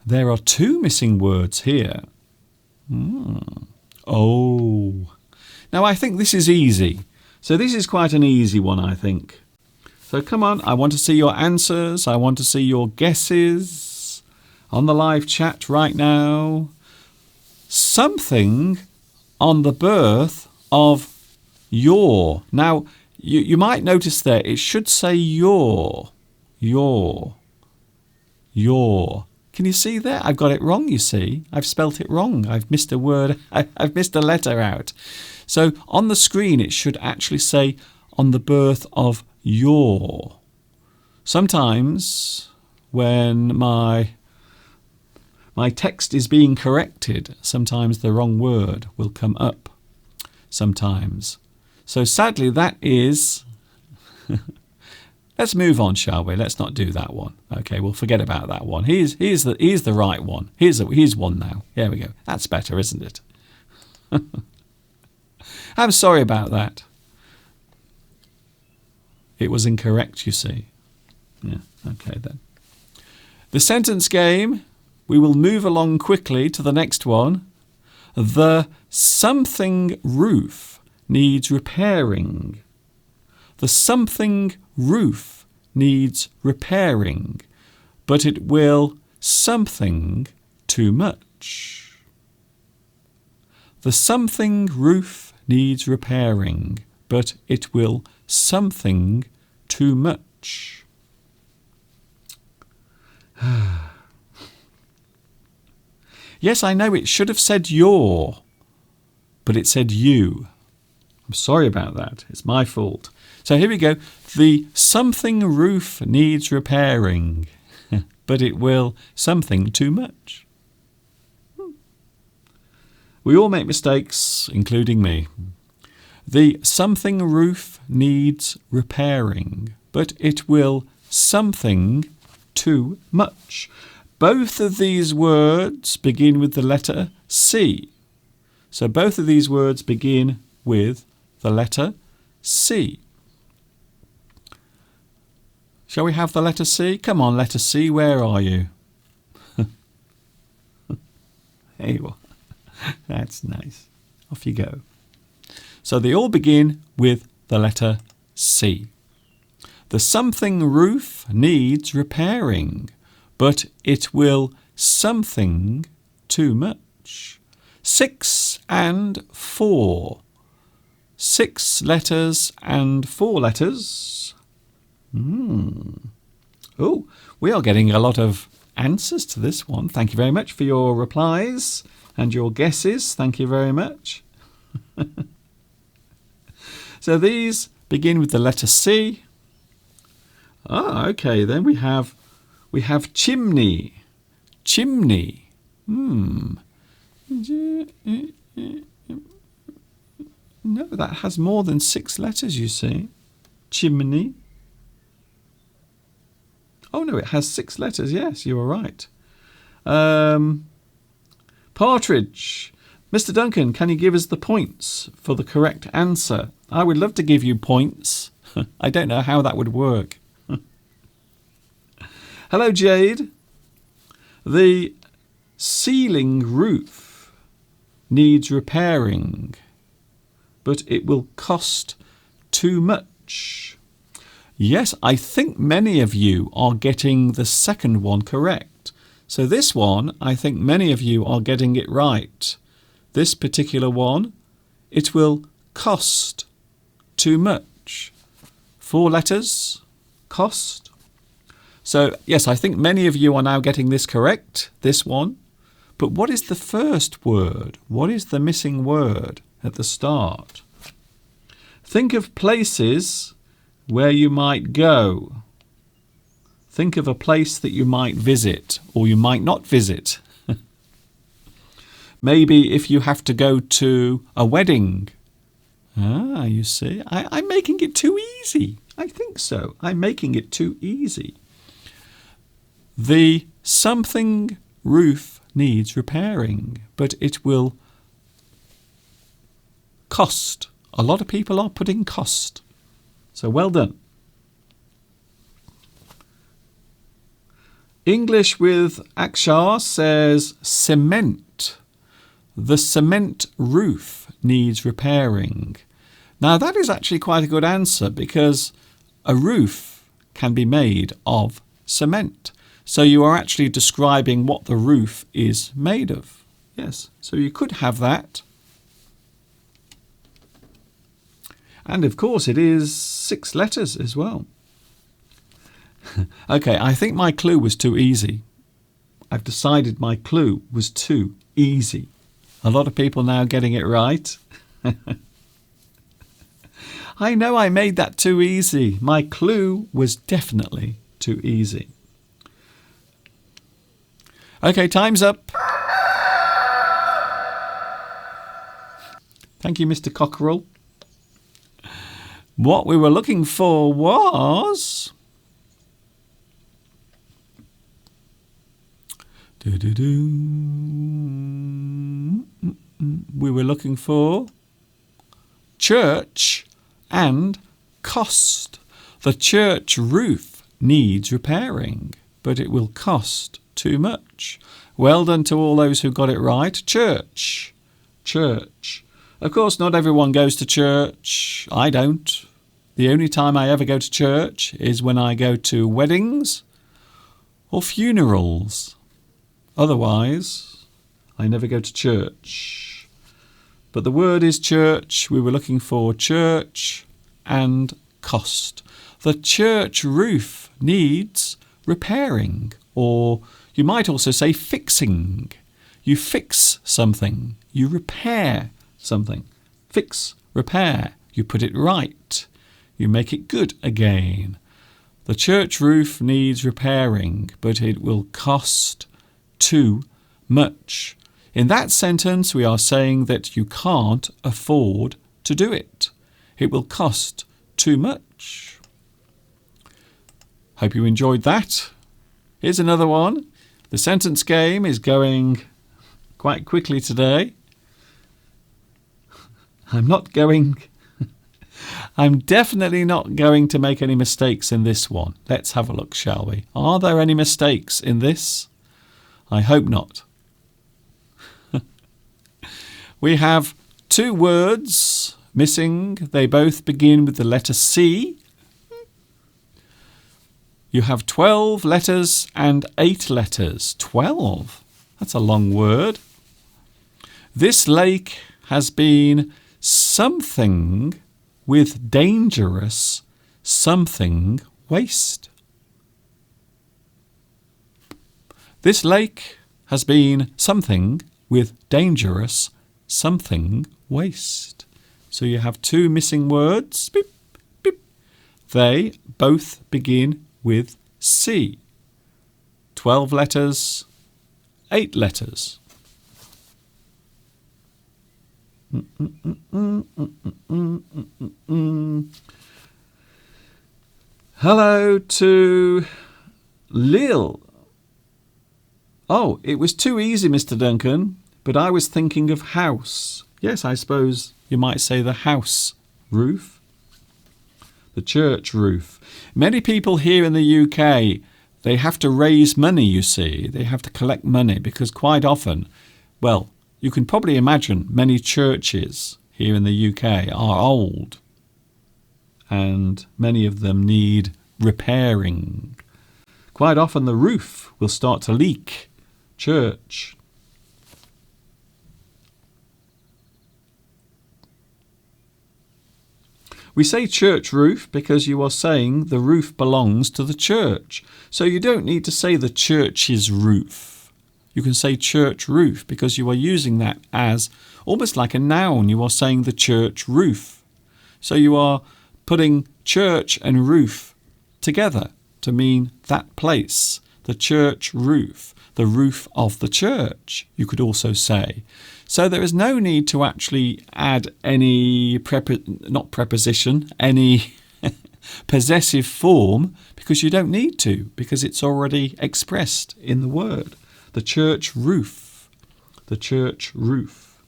there are two missing words here. Oh. Now, I think this is easy. So this is quite an easy one, I think. So come on, I want to see your answers. I want to see your guesses on the live chat right now. Something on the birth of your. Now, you might notice there, it should say your. Can you see there? I've got it wrong, you see. I've spelt it wrong. I've missed a word. I've missed a letter out. So on the screen, it should actually say on the birth of your. Sometimes when my text is being corrected, sometimes the wrong word will come up. Sometimes. So sadly, that is... Let's move on, shall we? Let's not do that one. Okay, we'll forget about that one. Here's the right one. Here's one now. There we go. That's better, isn't it? I'm sorry about that. It was incorrect, you see. Yeah, okay then. The sentence game, we will move along quickly to the next one. The something roof needs repairing. The something roof needs repairing, but it will something too much. The something roof needs repairing, but it will something too much. Yes, I know it should have said your, but it said you. I'm sorry about that. It's my fault. So here we go. The something roof needs repairing, but it will something too much. We all make mistakes, including me. The something roof needs repairing, but it will something too much. Both of these words begin with the letter C. So both of these words begin with the letter C. Shall we have the letter C? Come on, letter C, where are you? There you are. That's nice. Off you go. So they all begin with the letter C. The something roof needs repairing, but it will something too much. 6 and 4. 6 letters and 4 letters. Oh, we are getting a lot of answers to this one. Thank you very much for your replies and your guesses. Thank you very much. So these begin with the letter C. Okay, then we have chimney. Chimney. No, that has more than 6 letters, you see. Chimney. Oh, no, it has 6 letters. Yes, you are right. Partridge. Mr. Duncan, can you give us the points for the correct answer? I would love to give you points. I don't know how that would work. Hello, Jade. The ceiling roof needs repairing, but it will cost too much. Yes, I think many of you are getting the second one correct. So this one, I think many of you are getting it right. This particular one, it will cost too much. 4 letters, cost. So, yes, I think many of you are now getting this correct, this one. But what is the first word? What is the missing word at the start? Think of places where you might go. Think of a place that you might visit or you might not visit. Maybe if you have to go to a wedding. You see, I'm making it too easy. I think so. I'm making it too easy. The something roof needs repairing, but it will cost. A lot of people are putting cost. So well done. English with Akshar says cement. The cement roof needs repairing. Now that is actually quite a good answer because a roof can be made of cement. So you are actually describing what the roof is made of. Yes, so you could have that. And of course it is 6 letters as well. Okay, I think my clue was too easy. I've decided my clue was too easy. A lot of people now getting it right. I know I made that too easy. My clue was definitely too easy. Okay, time's up. Thank you, Mr. Cockerell. What we were looking for was... We were looking for church and cost. The church roof needs repairing, but it will cost too much. Well done to all those who got it right. Church. Church. Of course, not everyone goes to church. I don't. The only time I ever go to church is when I go to weddings or funerals. Otherwise, I never go to church. But the word is church. We were looking for church and cost. The church roof needs repairing, or you might also say fixing. You fix something. You repair something. Fix repair. You put it right. You make it good again. The church roof needs repairing, but it will cost too much. In that sentence, we are saying that you can't afford to do it. It will cost too much. Hope you enjoyed that. Here's another one. The sentence game is going quite quickly today. I'm definitely not going to make any mistakes in this one. Let's have a look, shall we? Are there any mistakes in this? I hope not. We have 2 words missing. They both begin with the letter C. You have 12 letters and 8 letters. 12. That's a long word. This lake has been something with dangerous something waste. This lake has been something with dangerous something waste. So you have 2 missing words. Beep, beep. They both begin with C. 12 letters, 8 letters. Hello to Lil. Oh, it was too easy, Mr. Duncan, but I was thinking of house. Yes, I suppose you might say the house roof. The church roof. Many people here in the UK, they have to raise money, you see. They have to collect money because quite often, well, you can probably imagine many churches here in the UK are old and many of them need repairing. Quite often the roof will start to leak. Church. We say church roof because you are saying the roof belongs to the church. So you don't need to say the church's roof. You can say church roof because you are using that as almost like a noun. You are saying the church roof. So you are putting church and roof together to mean that place, the church roof, the roof of the church, you could also say. So there is no need to actually add any any possessive form because you don't need to, because it's already expressed in the word. The church roof. The church roof.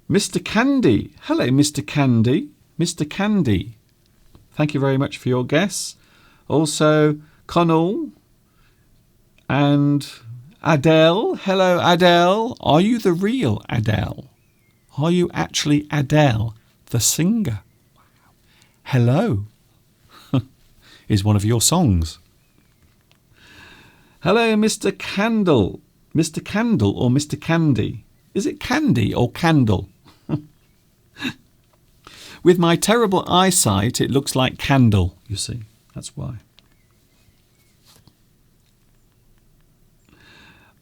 Mr. Candy. Hello, Mr. Candy. Mr. Candy. Thank you very much for your guess. Also, Connell and Adele. Hello, Adele. Are you the real Adele? Are you actually Adele, the singer? Wow. Hello is one of your songs. Hello, Mr. Candle. Mr. Candle or Mr. Candy? Is it Candy or Candle? With my terrible eyesight, it looks like candle, you see. That's why.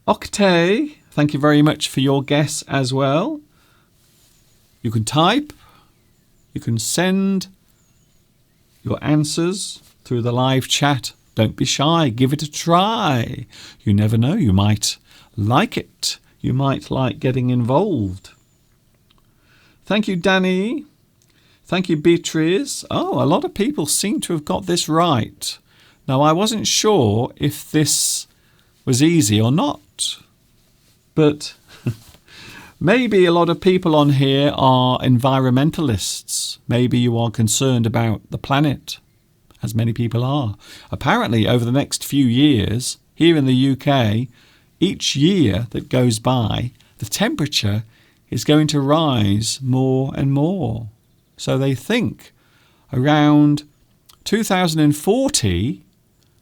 Octay, thank you very much for your guess as well. You can type, you can send your answers through the live chat. Don't be shy, give it a try. You never know, you might like it. You might like getting involved. Thank you, Danny. Thank you, Beatrice. Oh, a lot of people seem to have got this right. Now, I wasn't sure if this was easy or not, but maybe a lot of people on here are environmentalists. Maybe you are concerned about the planet, as many people are. Apparently, over the next few years, here in the UK, each year that goes by, the temperature is going to rise more and more. So they think around 2040,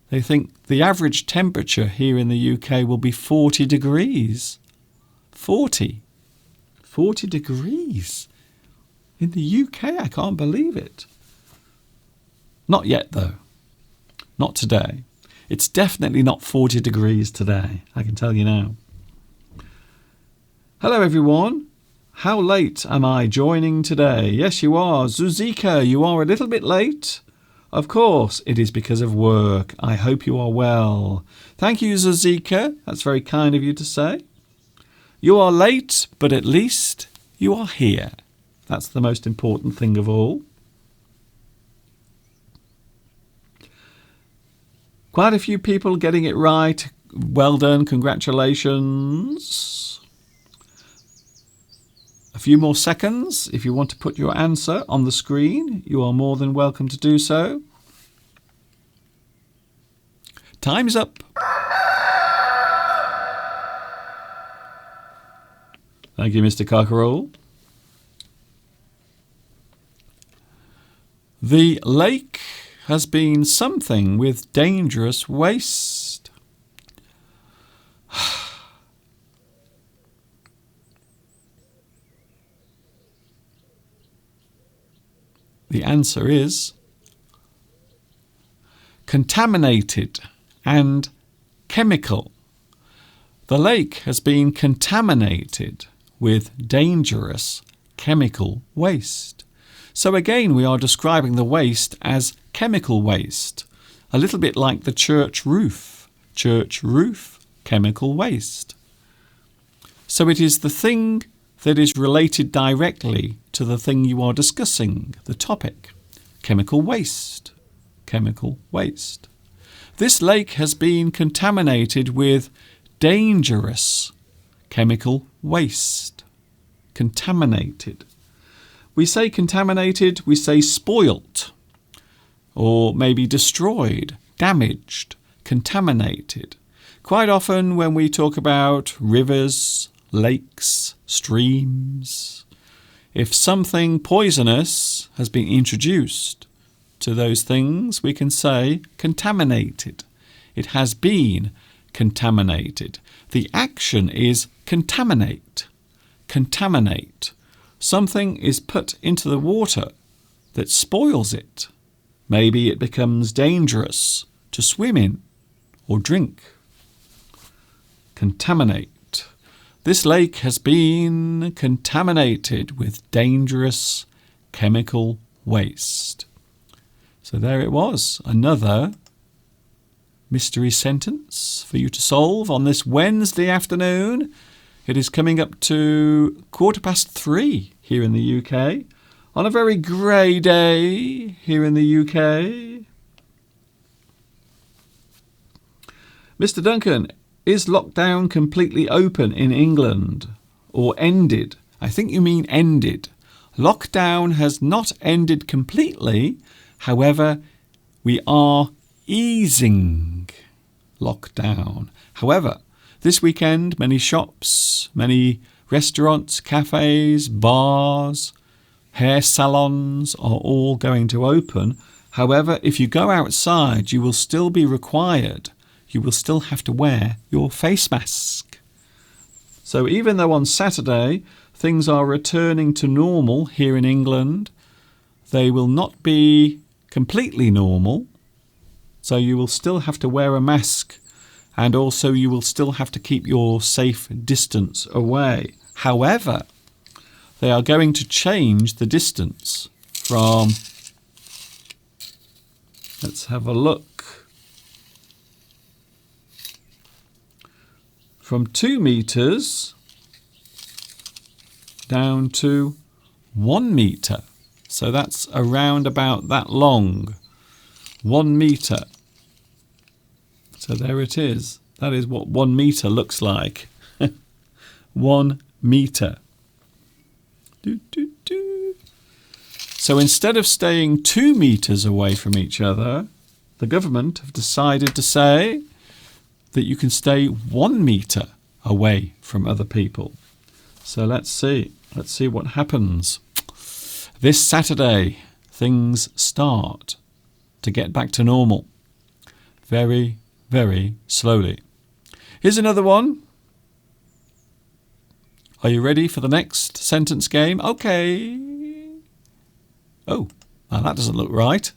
they think the average temperature here in the UK will be 40 degrees. 40 degrees. In the UK, I can't believe it. Not yet, though. Not today. It's definitely not 40 degrees today, I can tell you now. Hello, everyone. How late am I joining today? Yes, you are. Zuzika, you are a little bit late. Of course, it is because of work. I hope you are well. Thank you, Zuzika. That's very kind of you to say. You are late, but at least you are here. That's the most important thing of all. Quite a few people getting it right. Well done. Congratulations. A few more seconds. If you want to put your answer on the screen, you are more than welcome to do so. Time's up. Thank you, Mr. Cockerell. The lake has been something with dangerous waste. The answer is contaminated and chemical. The lake has been contaminated with dangerous chemical waste. So again, we are describing the waste as chemical waste, a little bit like the church roof. Church roof, chemical waste. So it is the thing that is related directly to the thing you are discussing, the topic. Chemical waste. Chemical waste. This lake has been contaminated with dangerous chemical waste. Contaminated. We say contaminated, we say spoilt, or maybe destroyed, damaged, contaminated. Quite often when we talk about rivers, lakes, streams, if something poisonous has been introduced to those things, we can say contaminated. It has been contaminated. The action is contaminate. Contaminate. Something is put into the water that spoils it. Maybe it becomes dangerous to swim in or drink. Contaminate. This lake has been contaminated with dangerous chemical waste. So there it was, another mystery sentence for you to solve on this Wednesday afternoon. It is coming up to 3:15 here in the UK, on a very grey day here in the UK. Mr. Duncan, is lockdown completely open in England or ended? I think you mean ended. Lockdown has not ended completely. However, we are easing lockdown. However, this weekend, many shops, many restaurants, cafes, bars, hair salons are all going to open. However, if you go outside, you will still be required. You will still have to wear your face mask. So even though on Saturday things are returning to normal here in England, they will not be completely normal. So you will still have to wear a mask, and also you will still have to keep your safe distance away. However, they are going to change the distance from, let's have a look, from 2 meters down to 1 meter. So that's around about that long, 1 meter. So there it is. That is what 1 meter looks like. 1 meter. So instead of staying 2 meters away from each other, the government have decided to say that you can stay 1 meter away from other people. So let's see. Let's see what happens. This Saturday, things start to get back to normal. Very, very slowly. Here's another one. Are you ready for the next sentence game? Okay. Oh, now that doesn't look right.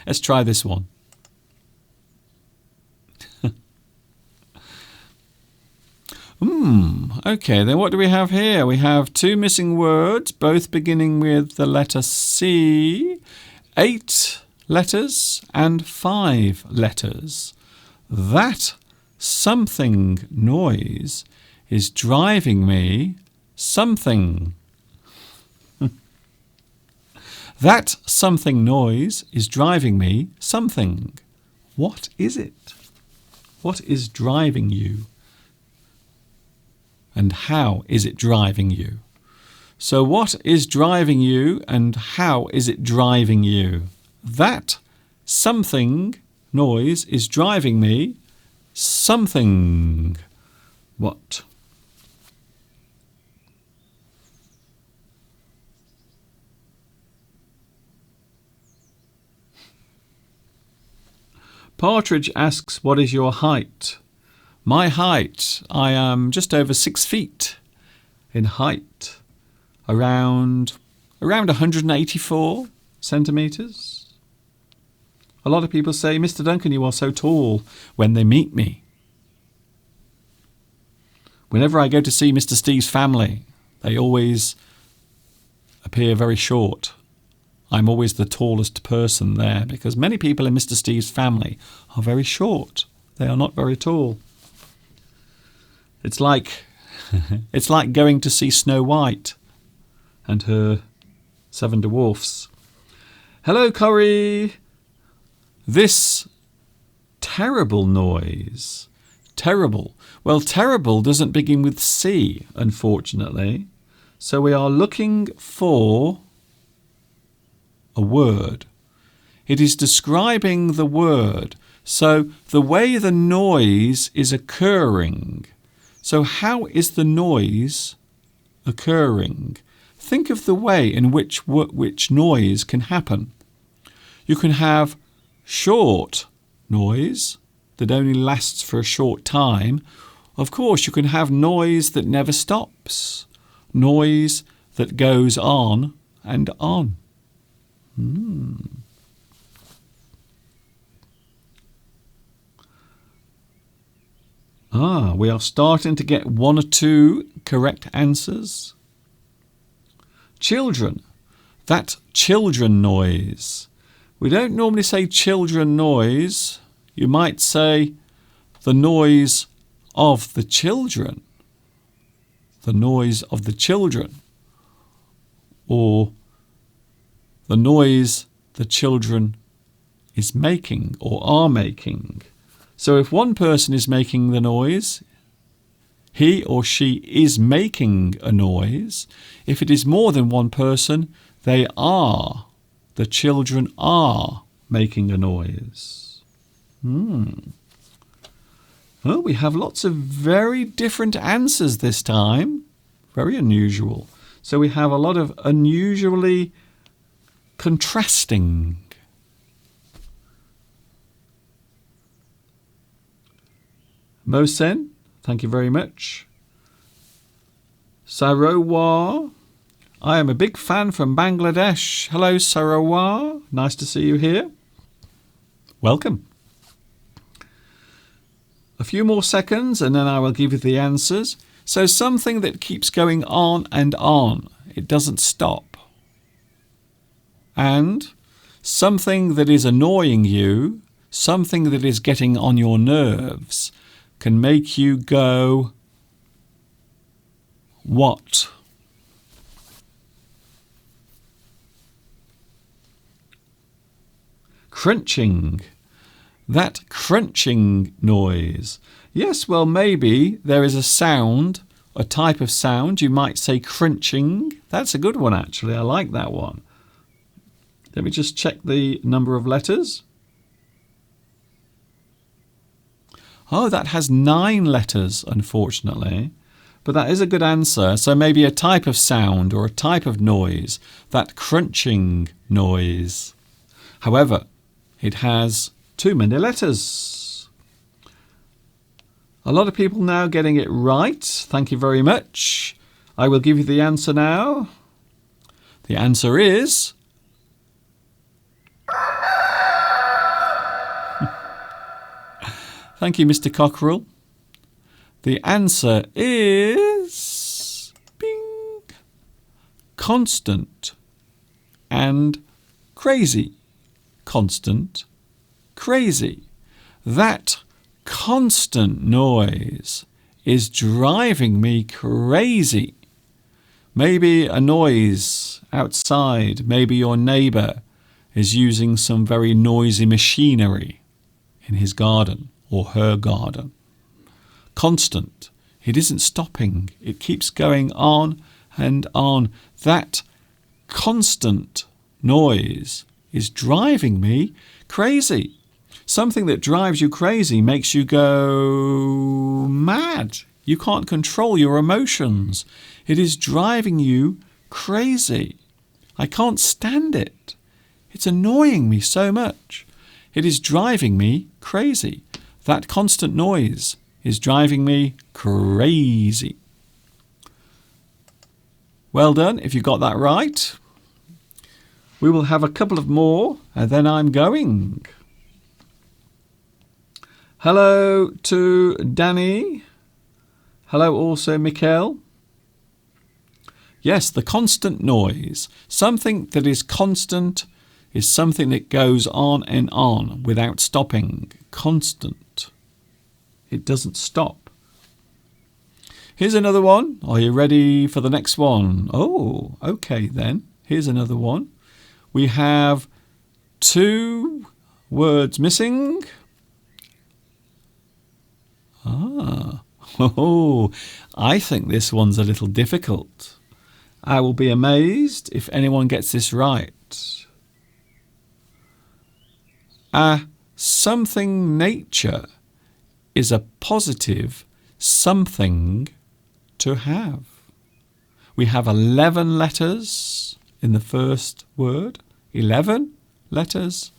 Let's try this one. Okay, then what do we have here? We have 2 missing words, both beginning with the letter C, 8 letters and 5 letters. That something noise is driving me something. That something noise is driving me something. What is it? What is driving you? And how is it driving you? So what is driving you and how is it driving you? That something noise is driving me something. What? Partridge asks, what is your height? My height, I am just over 6 feet in height, around 184 centimetres. A lot of people say, Mr. Duncan, you are so tall when they meet me. Whenever I go to see Mr. Steve's family, they always appear very short. I'm always the tallest person there because many people in Mr. Steve's family are very short. They are not very tall. It's like going to see Snow White and her 7 dwarfs. Hello, Corrie. This terrible noise. Terrible. Well, terrible doesn't begin with C, unfortunately. So we are looking for a word. It is describing the word. So the way the noise is occurring. So how is the noise occurring? Think of the way in which noise can happen. You can have short noise that only lasts for a short time. Of course, you can have noise that never stops. Noise that goes on and on. We are starting to get 1 or 2 correct answers. Children. That children noise. We don't normally say children noise. You might say the noise of the children. The noise of the children. Or the noise the children is making or are making. So if one person is making the noise, he or she is making a noise. If it is more than one person, the children are making a noise. Well, we have lots of very different answers this time. Very unusual. So we have a lot of unusually contrasting. Mohsen, thank you very much. Sarawar, I am a big fan from Bangladesh. Hello, Sarawar. Nice to see you here. Welcome. A few more seconds and then I will give you the answers. So something that keeps going on and on. It doesn't stop. And something that is annoying you, something that is getting on your nerves, can make you go, what? Crunching. That crunching noise. Yes, well, maybe there is a sound, a type of sound. You might say crunching. That's a good one, actually. I like that one. Let me just check the number of letters. Oh, that has 9 letters, unfortunately. But that is a good answer. So maybe a type of sound or a type of noise. That crunching noise. However, it has too many letters. A lot of people now getting it right. Thank you very much. I will give you the answer now. The answer is... Thank you, Mr. Cockerell. The answer is bing, constant and crazy. Constant, crazy. That constant noise is driving me crazy. Maybe a noise outside, maybe your neighbour is using some very noisy machinery in his garden or her garden. Constant. It isn't stopping. It keeps going on and on. That constant noise is driving me crazy. Something that drives you crazy makes you go mad. You can't control your emotions. It is driving you crazy. I can't stand it. It's annoying me so much. It is driving me crazy. That constant noise is driving me crazy. Well done if you got that right. We will have a couple of more and then I'm going. Hello to Danny. Hello also Mikhail. Yes, the constant noise. Something that is constant is something that goes on and on without stopping. Constant. It doesn't stop. Here's another one. Are you ready for the next one? Oh, okay then. Here's another one. We have 2 words missing. Oh, I think this one's a little difficult. I will be amazed if anyone gets this right. Something nature is a positive something to have. We have 11 letters in the first word. 11 letters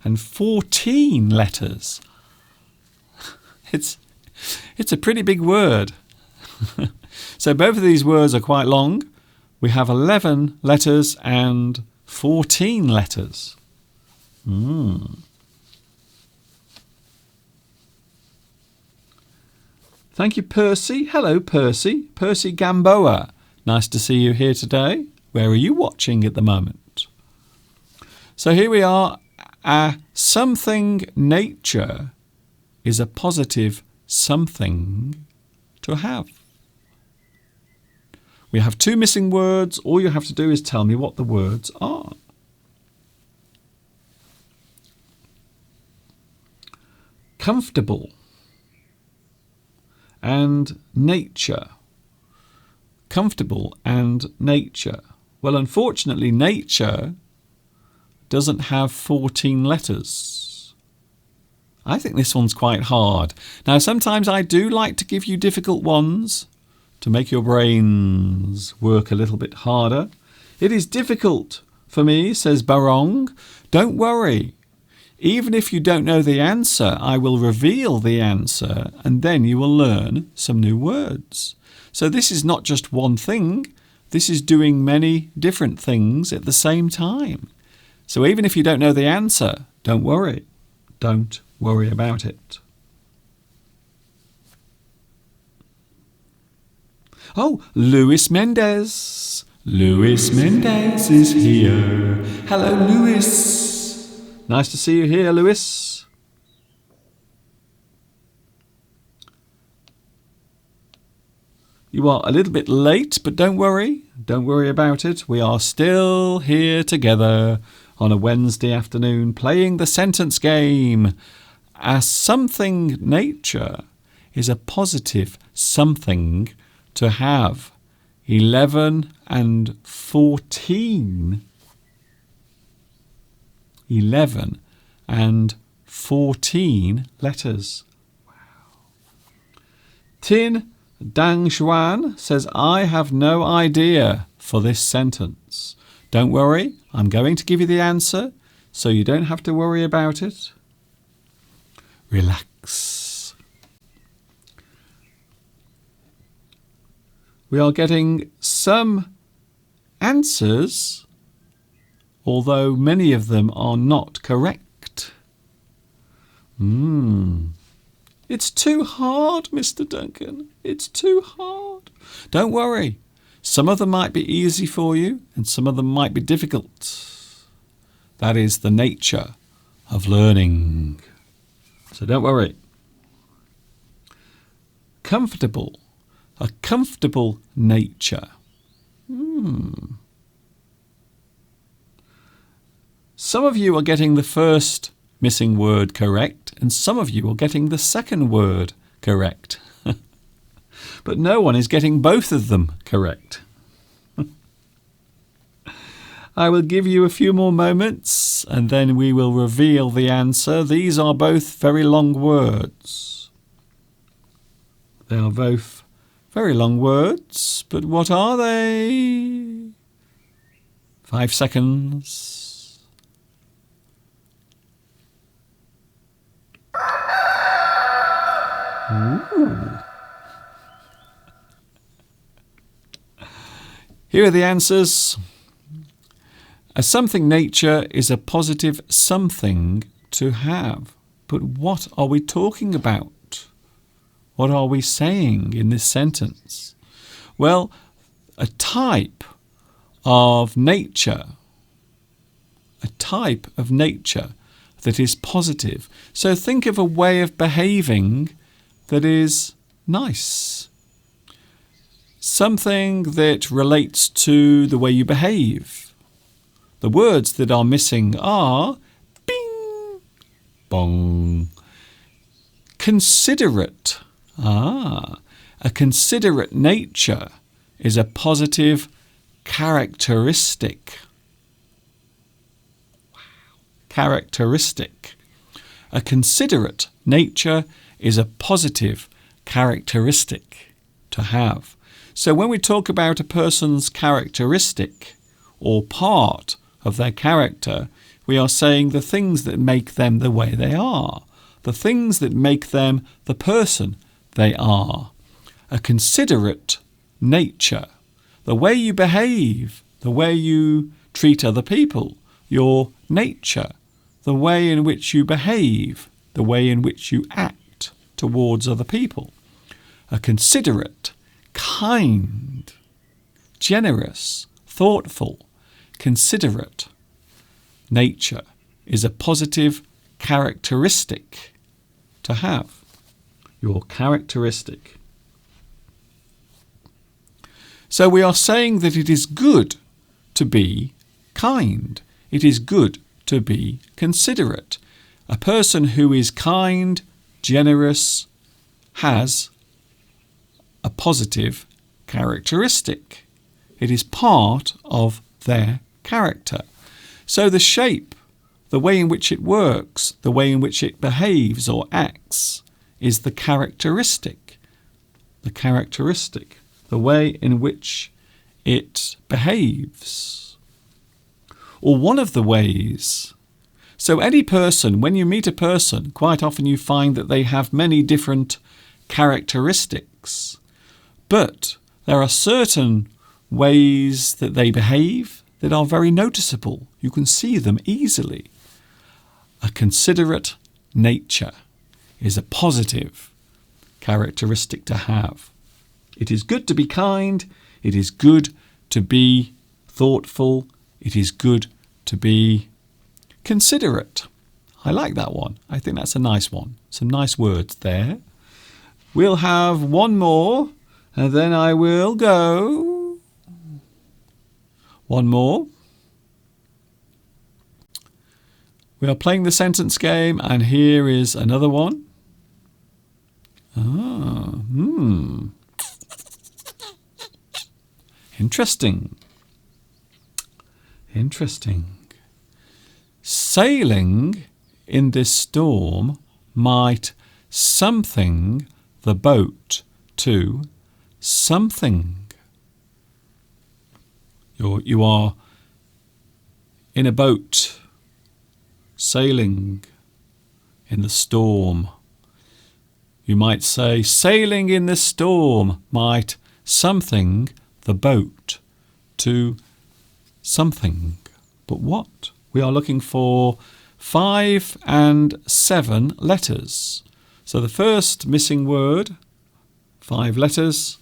and 14 letters. It's a pretty big word. So both of these words are quite long. We have 11 letters and 14 letters. Thank you, Percy. Hello, Percy. Percy Gamboa. Nice to see you here today. Where are you watching at the moment? So here we are. Something nature is a positive something to have. We have 2 missing words. All you have to do is tell me what the words are. Comfortable and nature. Comfortable and nature. Well, unfortunately, nature doesn't have 14 letters. I think this one's quite hard. Now, sometimes I do like to give you difficult ones to make your brains work a little bit harder. It is difficult for me, says Barong. Don't worry. Even if you don't know the answer, I will reveal the answer and then you will learn some new words. So this is not just one thing. This is doing many different things at the same time. So even if you don't know the answer, don't worry. Don't worry about it. Oh, Luis Mendez. Luis Mendez is here. Hello, Luis. Nice to see you here, Luis. You are a little bit late, but don't worry. Don't worry about it. We are still here together on a Wednesday afternoon playing the sentence game. As something nature is a positive something to have. 11 and 14. 11 and 14 letters. Wow. Tin Dang Xuan says, I have no idea for this sentence. Don't worry, I'm going to give you the answer, so you don't have to worry about it. Relax. We are getting some answers, although many of them are not correct. Isn't It's too hard, Mr. Duncan. It's too hard. Don't worry. Some of them might be easy for you and some of them might be difficult. That is the nature of learning. So don't worry. Comfortable. A comfortable nature. Some of you are getting the first missing word correct, and some of you are getting the second word correct. But no one is getting both of them correct. I will give you a few more moments, and then we will reveal the answer. These are both very long words. They are both very long words, but what are they? 5 seconds. Ooh. Here are the answers. A something nature is a positive something to have. But what are we talking about? What are we saying in this sentence? Well, a type of nature. A type of nature that is positive. So think of a way of behaving that is nice. Something that relates to the way you behave. The words that are missing are bing, bong, considerate. A considerate nature is a positive characteristic. Wow. Characteristic. A considerate nature is a positive characteristic to have. So when we talk about a person's characteristic or part of their character, we are saying the things that make them the way they are, the things that make them the person they are. A considerate nature, the way you behave, the way you treat other people, your nature, the way in which you behave, the way in which you act towards other people. A considerate, kind, generous, thoughtful, considerate nature is a positive characteristic to have. Your characteristic. So we are saying that it is good to be kind. It is good to be considerate. A person who is kind, generous, has a positive characteristic. It is part of their character. So the shape, the way in which it works, the way in which it behaves or acts, is the characteristic. The characteristic, the way in which it behaves. Or one of the ways. So any person, when you meet a person, quite often you find that they have many different characteristics. But there are certain ways that they behave that are very noticeable. You can see them easily. A considerate nature is a positive characteristic to have. It is good to be kind. It is good to be thoughtful. It is good to be considerate. I like that one. I think that's a nice one. Some nice words there. We'll have one more and then I will go. One more. We are playing the sentence game and here is another one. Interesting. Interesting. Sailing in this storm might something the boat to something. You are in a boat sailing in the storm. You might say, sailing in the storm might something the boat to something. But what? We are looking for 5 and 7 letters. So the first missing word, 5 letters,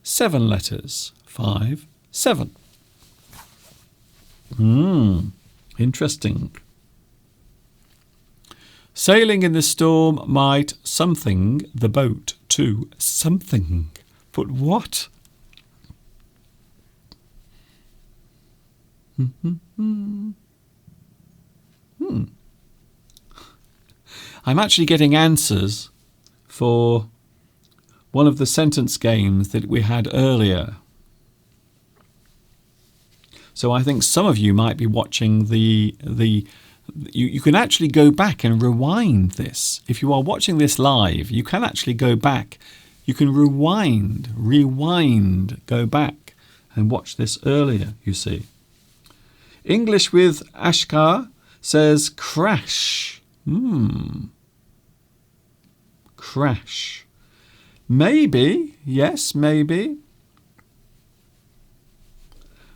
7 letters. 5, 7. Interesting. Sailing in the storm might something the boat to something. But what? I'm actually getting answers for one of the sentence games that we had earlier. So I think some of you might be watching you can actually go back and rewind this. If you are watching this live, you can actually go back. You can rewind, go back and watch this earlier, you see. English with Ashkar says crash. Crash. Maybe, yes, maybe.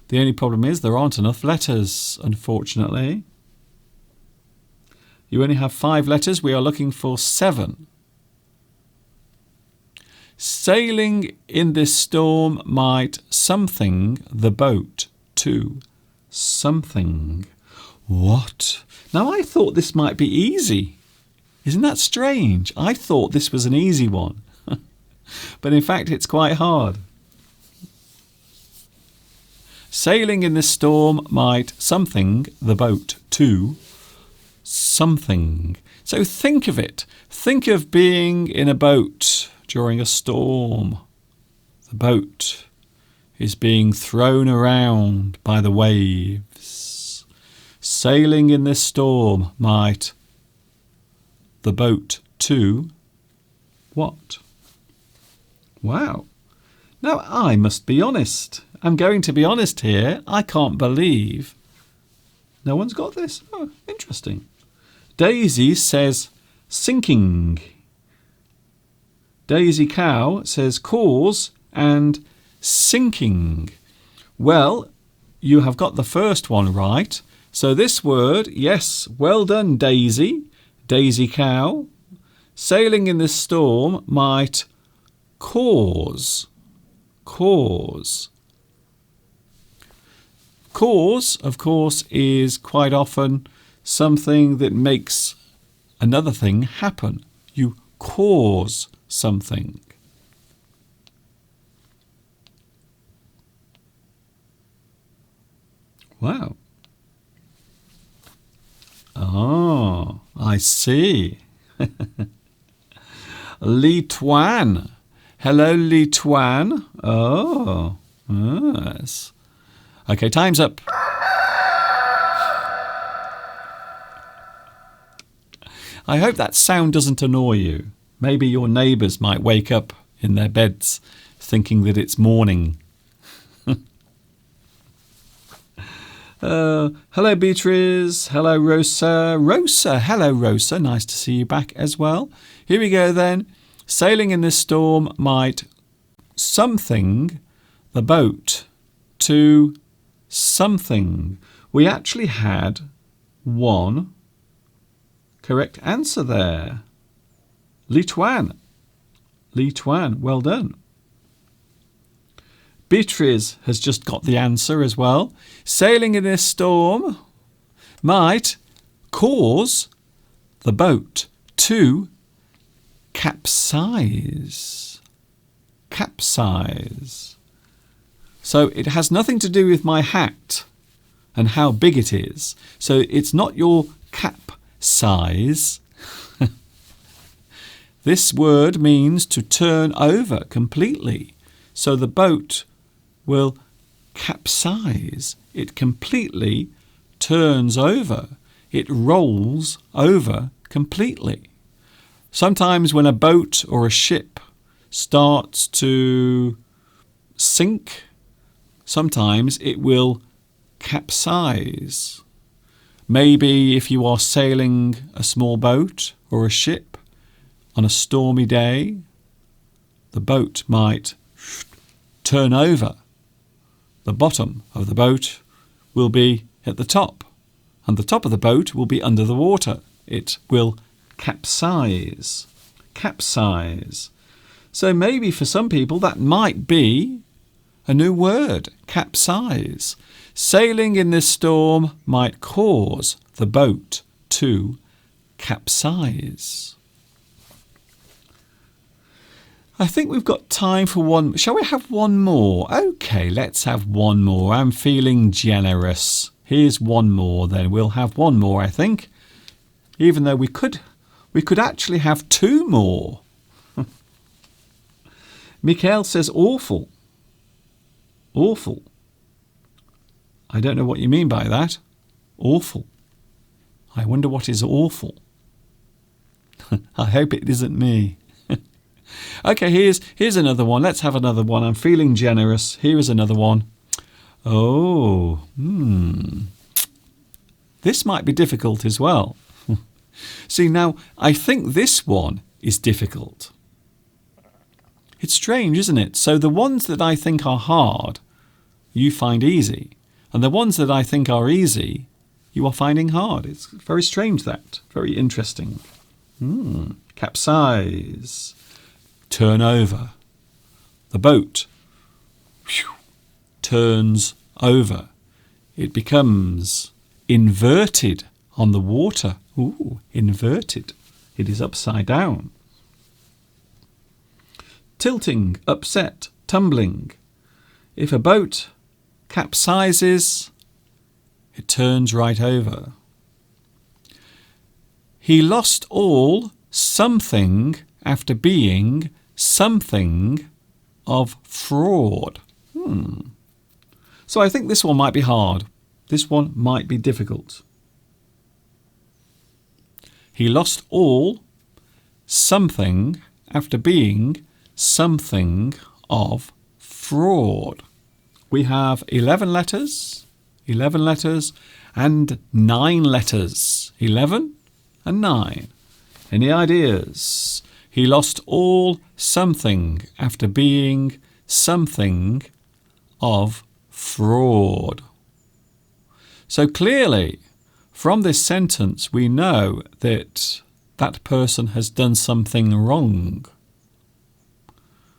The only problem is there aren't enough letters, unfortunately. You only have 5 letters. We are looking for 7. Sailing in this storm might something the boat to something. What? Now, I thought this might be easy. Isn't that strange? I thought this was an easy one. But in fact, it's quite hard. Sailing in this storm might something the boat to something. So think of it. Think of being in a boat during a storm. The boat is being thrown around by the waves. Sailing in this storm might the boat to what? Wow. Now, I must be honest. I'm going to be honest here. I can't believe no one's got this. Oh, interesting. Daisy says sinking. Daisy Cow says cause and sinking. Well, you have got the first one right. So this word, yes, well done, Daisy. Daisy Cow. Sailing in this storm might cause. Cause. Cause, of course, is quite often something that makes another thing happen. You cause something. Wow. Oh, I see. Li Tuan. Hello, Li Tuan. Oh, yes. Okay, time's up. I hope that sound doesn't annoy you. Maybe your neighbours might wake up in their beds thinking that it's morning. Hello, Beatrice. Hello, Rosa. Rosa, hello, Rosa. Nice to see you back as well. Here we go then. Sailing in this storm might something the boat to something. We actually had one correct answer there. Li Tuan. Li Tuan, well done. Beatrice has just got the answer as well. Sailing in this storm might cause the boat to capsize. Capsize. So it has nothing to do with my hat and how big it is. So it's not your cap size. This word means to turn over completely. So the boat will capsize. It completely turns over. It rolls over completely. Sometimes when a boat or a ship starts to sink, sometimes it will capsize. Maybe if you are sailing a small boat or a ship on a stormy day, the boat might turn over. The bottom of the boat will be at the top, and the top of the boat will be under the water. It will capsize. capsize. So maybe for some people that might be a new word, capsize. Sailing in this storm might cause the boat to capsize. I think we've got time for one. Shall we have one more? Okay, let's have one more. I'm feeling generous. Here's one more then. We'll have one more, I think. Even though we could actually have two more. Mikhail says awful. Awful. I don't know what you mean by that. Awful. I wonder what is awful. I hope it isn't me. Okay, here's another one. Let's have another one. I'm feeling generous. Here is another one. Oh, this might be difficult as well. See, now, I think this one is difficult. It's strange, isn't it? So the ones that I think are hard, you find easy. And the ones that I think are easy, you are finding hard. It's very strange, that. Very interesting. Capsize. Turn over. The boat turns over. It becomes inverted on the water. Ooh, inverted. It is upside down. Tilting, upset, tumbling. If a boat capsizes, it turns right over. He lost all something after being something of fraud. So I think this one might be hard. This one might be difficult. He lost all something after being something of fraud. We have 11 letters and 9 letters. 11 and 9. Any ideas? He lost all something after being something of fraud. So clearly, from this sentence, we know that that person has done something wrong.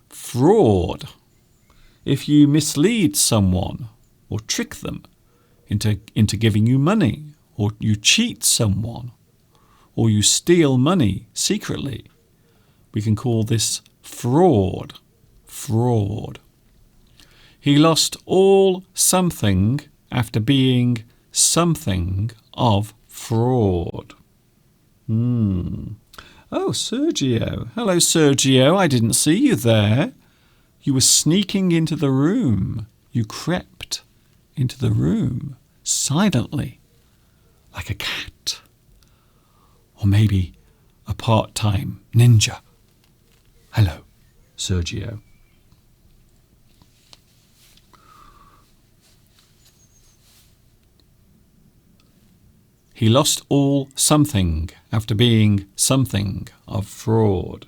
Fraud. If you mislead someone or trick them into giving you money, or you cheat someone, or you steal money secretly, we can call this fraud. Fraud. He lost all something after being something of fraud. Oh, Sergio. Hello, Sergio. I didn't see you there. You were sneaking into the room. You crept into the room silently, like a cat. Or maybe a part-time ninja. Hello, Sergio. He lost all something after being something of fraud.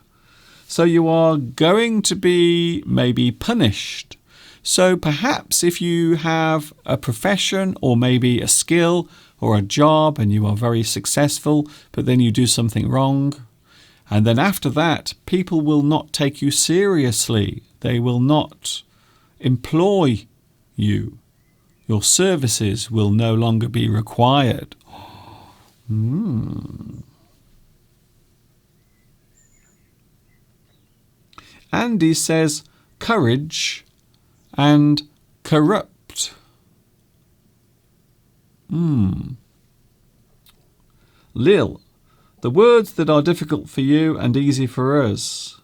So you are going to be maybe punished. So perhaps if you have a profession or maybe a skill or a job and you are very successful, but then you do something wrong, and then after that, people will not take you seriously. They will not employ you. Your services will no longer be required. Andy says courage and corrupt. Lil, the words that are difficult for you and easy for us.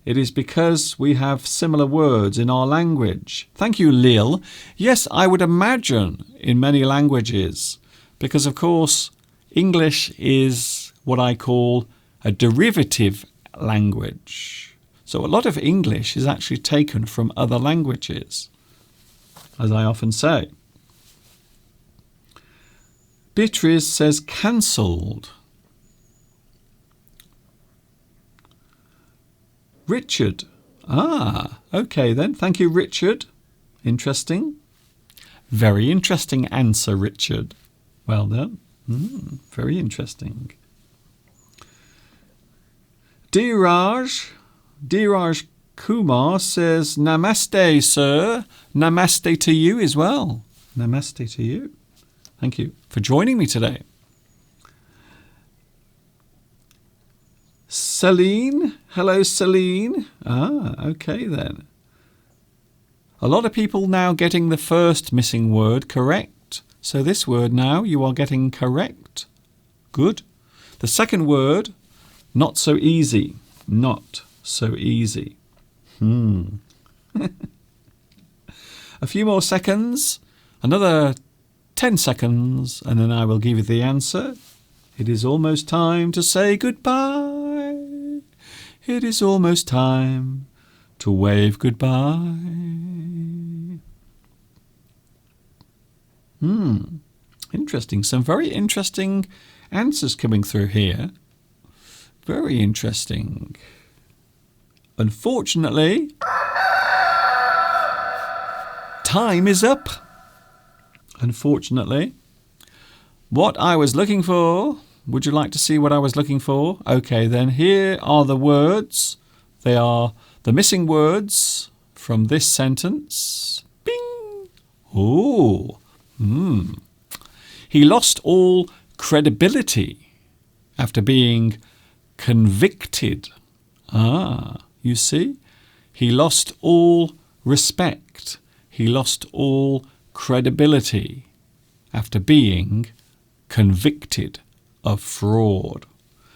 It is because we have similar words in our language. Thank you, Lil. Yes, I would imagine in many languages, because of course English is what I call a derivative language. So a lot of English is actually taken from other languages, as I often say. Beatrice says cancelled. Richard. Okay then. Thank you, Richard. Interesting. Very interesting answer, Richard. Well done. Very interesting. Dheeraj Kumar says, Namaste, sir. Namaste to you as well. Namaste to you. Thank you for joining me today. Celine. Hello, Celine. Okay then. A lot of people now getting the first missing word correct. So this word now you are getting correct. Good. The second word, not so easy. Not so easy. A few more seconds. Another 10 seconds. And then I will give you the answer. It is almost time to say goodbye. It is almost time to wave goodbye. Interesting. Some very interesting answers coming through here. Very interesting. Unfortunately, time is up. Unfortunately. What I was looking for. Would you like to see what I was looking for? Okay, then here are the words. They are the missing words from this sentence. Bing! Oh. He lost all credibility after being convicted. You see? He lost all respect. He lost all credibility after being convicted of fraud.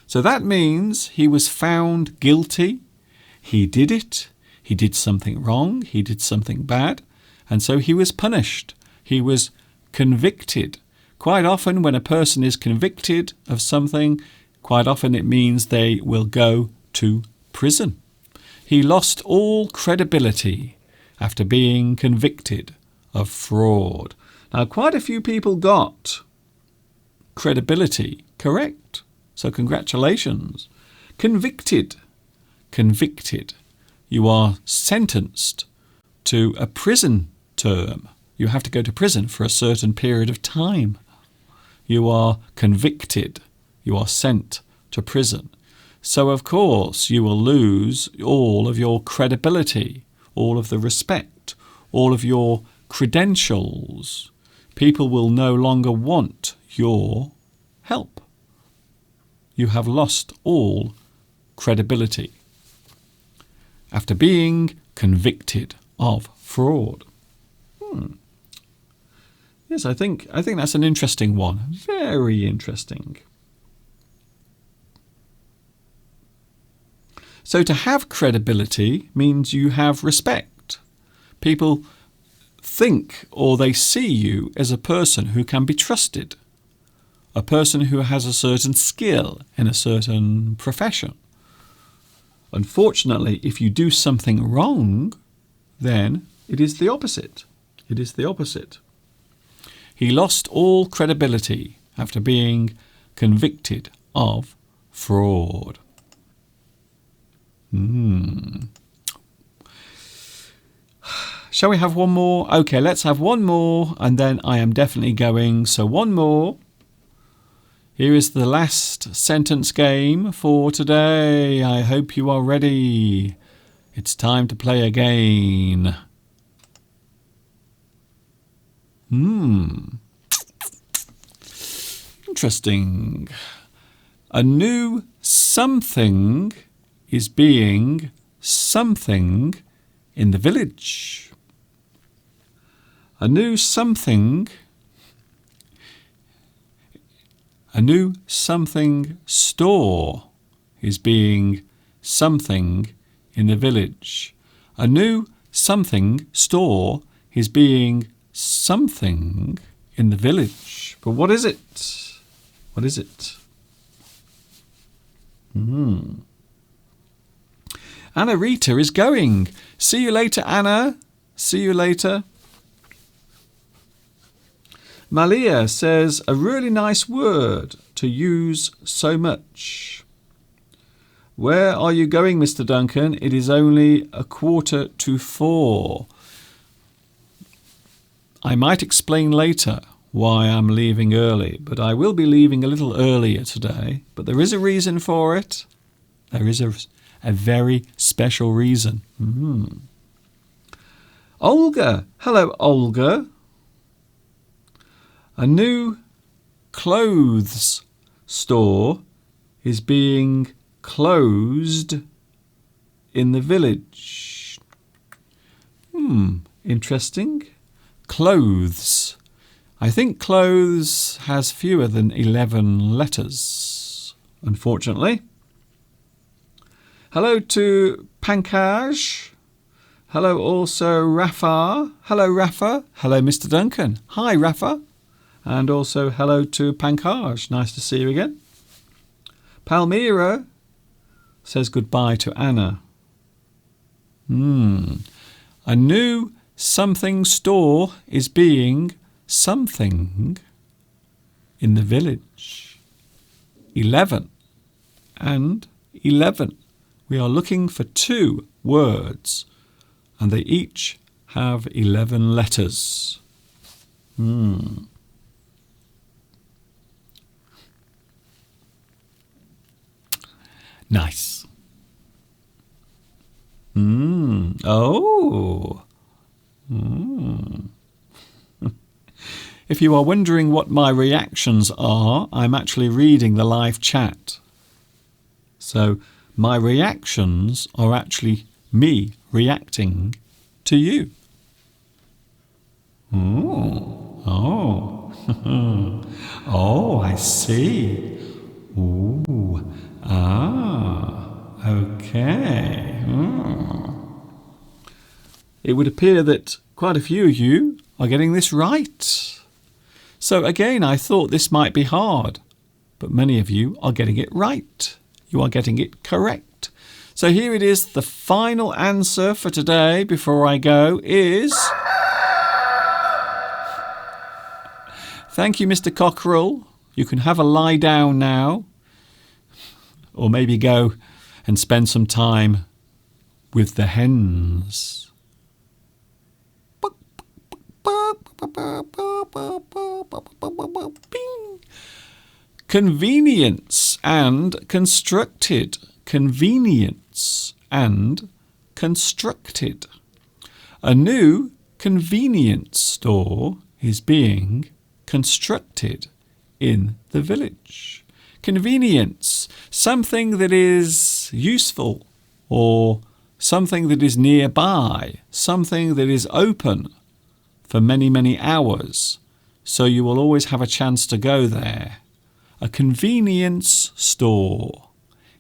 So that means he was found guilty. He did it. He did something wrong. He did something bad. And so he was punished. He was convicted. Quite often when a person is convicted of something, quite often it means they will go to prison. He lost all credibility after being convicted of fraud. Now, quite a few people got credibility correct. So congratulations. Convicted. Convicted. You are sentenced to a prison term. You have to go to prison for a certain period of time. You are convicted. You are sent to prison. So, of course, you will lose all of your credibility, all of the respect, all of your credentials. People will no longer want your help. You have lost all credibility after being convicted of fraud. Yes, I think that's an interesting one. Very interesting. So to have credibility means you have respect. People think or they see you as a person who can be trusted, a person who has a certain skill in a certain profession. Unfortunately, if you do something wrong, then it is the opposite. It is the opposite. He lost all credibility after being convicted of fraud. Shall we have one more? Okay, let's have one more, and then I am definitely going. So one more. Here is the last sentence game for today. I hope you are ready. It's time to play again. Interesting. A new something is being something in the village. A new something store is being something in the village. A new something store is being something in the village. But what is it? What is it? Anna Rita is going. See you later, Anna. See you later. Malia says, a really nice word to use so much. Where are you going, Mr. Duncan? It is only 3:45. I might explain later why I'm leaving early, but I will be leaving a little earlier today. But there is a reason for it, There is a very special reason. Olga. Hello, Olga. A new clothes store is being closed in the village. Interesting. Clothes. I think clothes has fewer than 11 letters, unfortunately. Hello to Pankaj. Hello also Rafa. Hello Rafa. Hello Mr. Duncan. Hi Rafa. And also hello to Pankaj. Nice to see you again. Palmyra says goodbye to Anna. A new something store is being something in the village. 11 and 11. We are looking for 2 words and they each have 11 letters. Nice. Oh. If you are wondering what my reactions are, I'm actually reading the live chat. So my reactions are actually me reacting to you. Oh, oh, I see. Ooh, okay. It would appear that quite a few of you are getting this right. So again, I thought this might be hard, but many of you are getting it right. You are getting it correct. So here it is. The final answer for today before I go is... Thank you, Mr. Cockerell. You can have a lie down now. Or maybe go and spend some time with the hens. Convenience and constructed. Convenience and constructed. A new convenience store is being constructed in the village. Convenience, something that is useful or something that is nearby, something that is open for many, many hours, so you will always have a chance to go there. A convenience store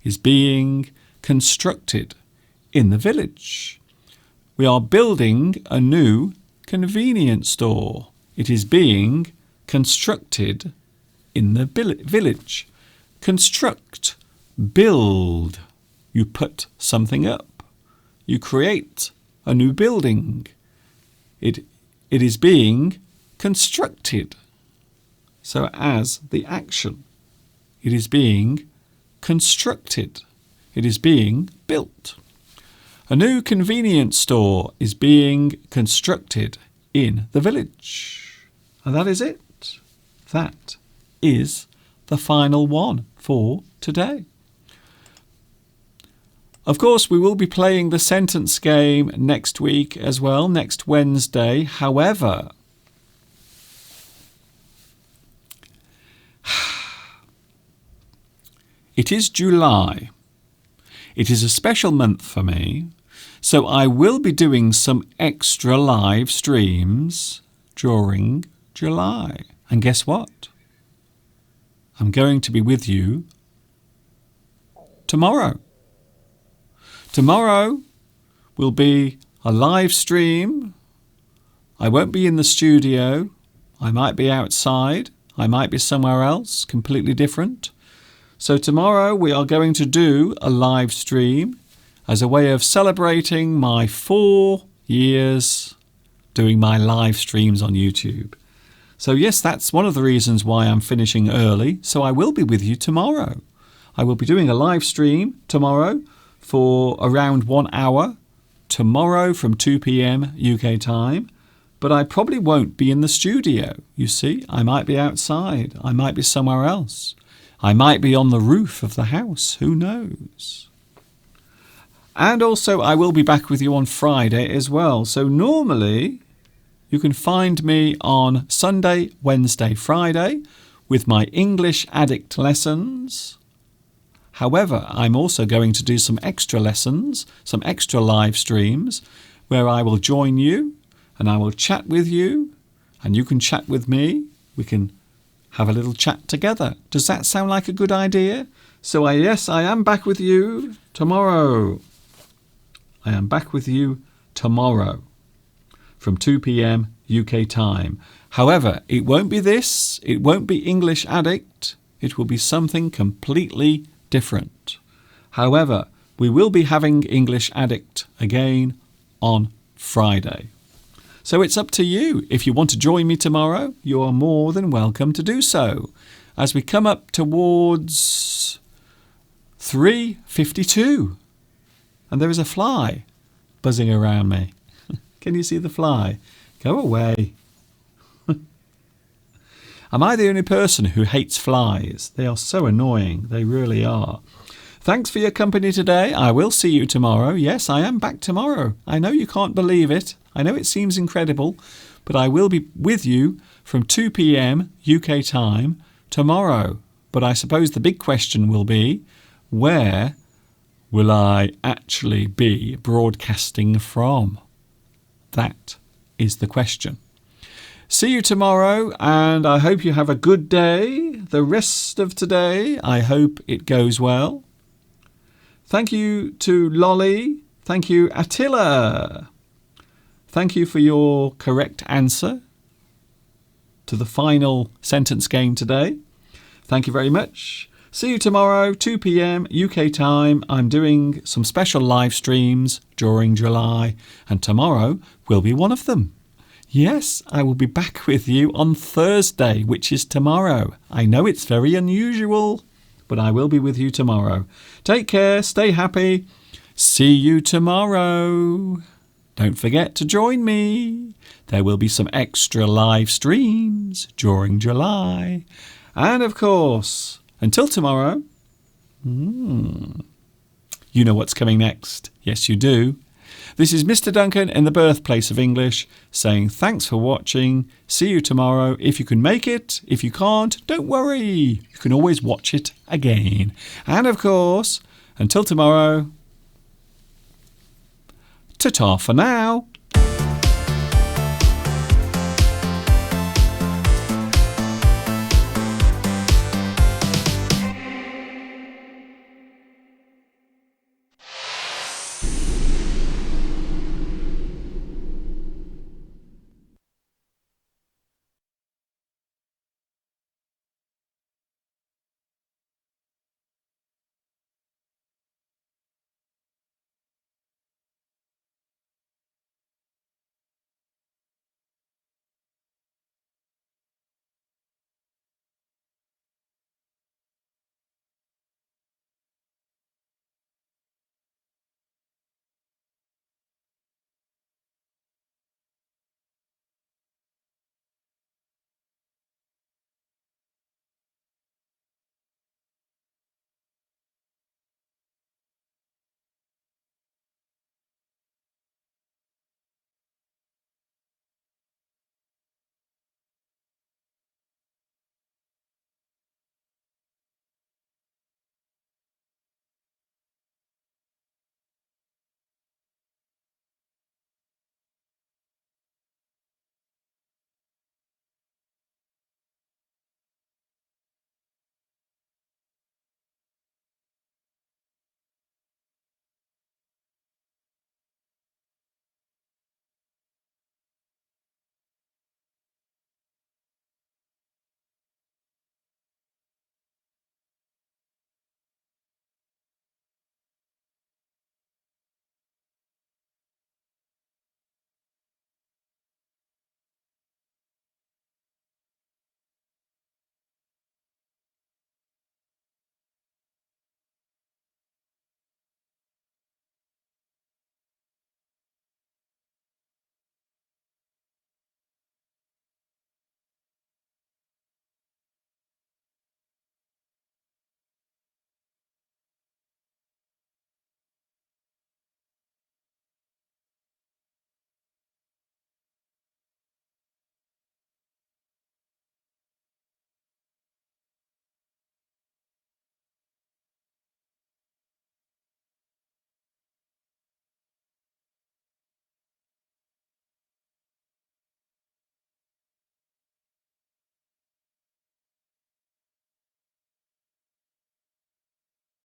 is being constructed in the village. We are building a new convenience store. It is being constructed in the village. Construct, build. You put something up. You create a new building. It is being constructed. So as the action, it is being constructed. It is being built. A new convenience store is being constructed in the village. And that is it. That is the final one for today. Of course, we will be playing the sentence game next week as well, next Wednesday. However, it is July. It is a special month for me, so I will be doing some extra live streams during July. And guess what? I'm going to be with you tomorrow. Tomorrow will be a live stream. I won't be in the studio. I might be outside. I might be somewhere else, completely different. So tomorrow we are going to do a live stream as a way of celebrating my 4 years doing my live streams on YouTube. So yes, that's one of the reasons why I'm finishing early. So I will be with you tomorrow. I will be doing a live stream tomorrow for around 1 hour. Tomorrow from 2 p.m. UK time. But I probably won't be in the studio, you see. I might be outside. I might be somewhere else. I might be on the roof of the house. Who knows? And also, I will be back with you on Friday as well. So normally, you can find me on Sunday, Wednesday, Friday with my English Addict lessons. However, I'm also going to do some extra lessons, some extra live streams, where I will join you and I will chat with you and you can chat with me. We can have a little chat together. Does that sound like a good idea? So yes, I am back with you tomorrow. I am back with you tomorrow from 2 p.m. UK time. However, it won't be this. It won't be English Addict. It will be something completely different. However, we will be having English Addict again on Friday. So it's up to you. If you want to join me tomorrow, you are more than welcome to do so. As we come up towards 3:52, and there is a fly buzzing around me. Can you see the fly? Go away. Am I the only person who hates flies? They are so annoying. They really are. Thanks for your company today. I will see you tomorrow. Yes, I am back tomorrow. I know you can't believe it. I know it seems incredible, but I will be with you from 2 p.m. UK time tomorrow. But I suppose the big question will be, where will I actually be broadcasting from? That is the question. See you tomorrow, and I hope you have a good day. The rest of today, I hope it goes well. Thank you to Lolly. Thank you, Attila. Thank you for your correct answer to the final sentence game today. Thank you very much. See you tomorrow, 2 p.m. UK time. I'm doing some special live streams during July, and tomorrow will be one of them. Yes, I will be back with you on Thursday, which is tomorrow. I know it's very unusual, but I will be with you tomorrow. Take care, stay happy. See you tomorrow. Don't forget to join me. There will be some extra live streams during July. And of course, until tomorrow, you know what's coming next. Yes, you do. This is Mr. Duncan in the birthplace of English saying thanks for watching. See you tomorrow if you can make it. If you can't, don't worry. You can always watch it again. And of course, until tomorrow, ta-ta for now.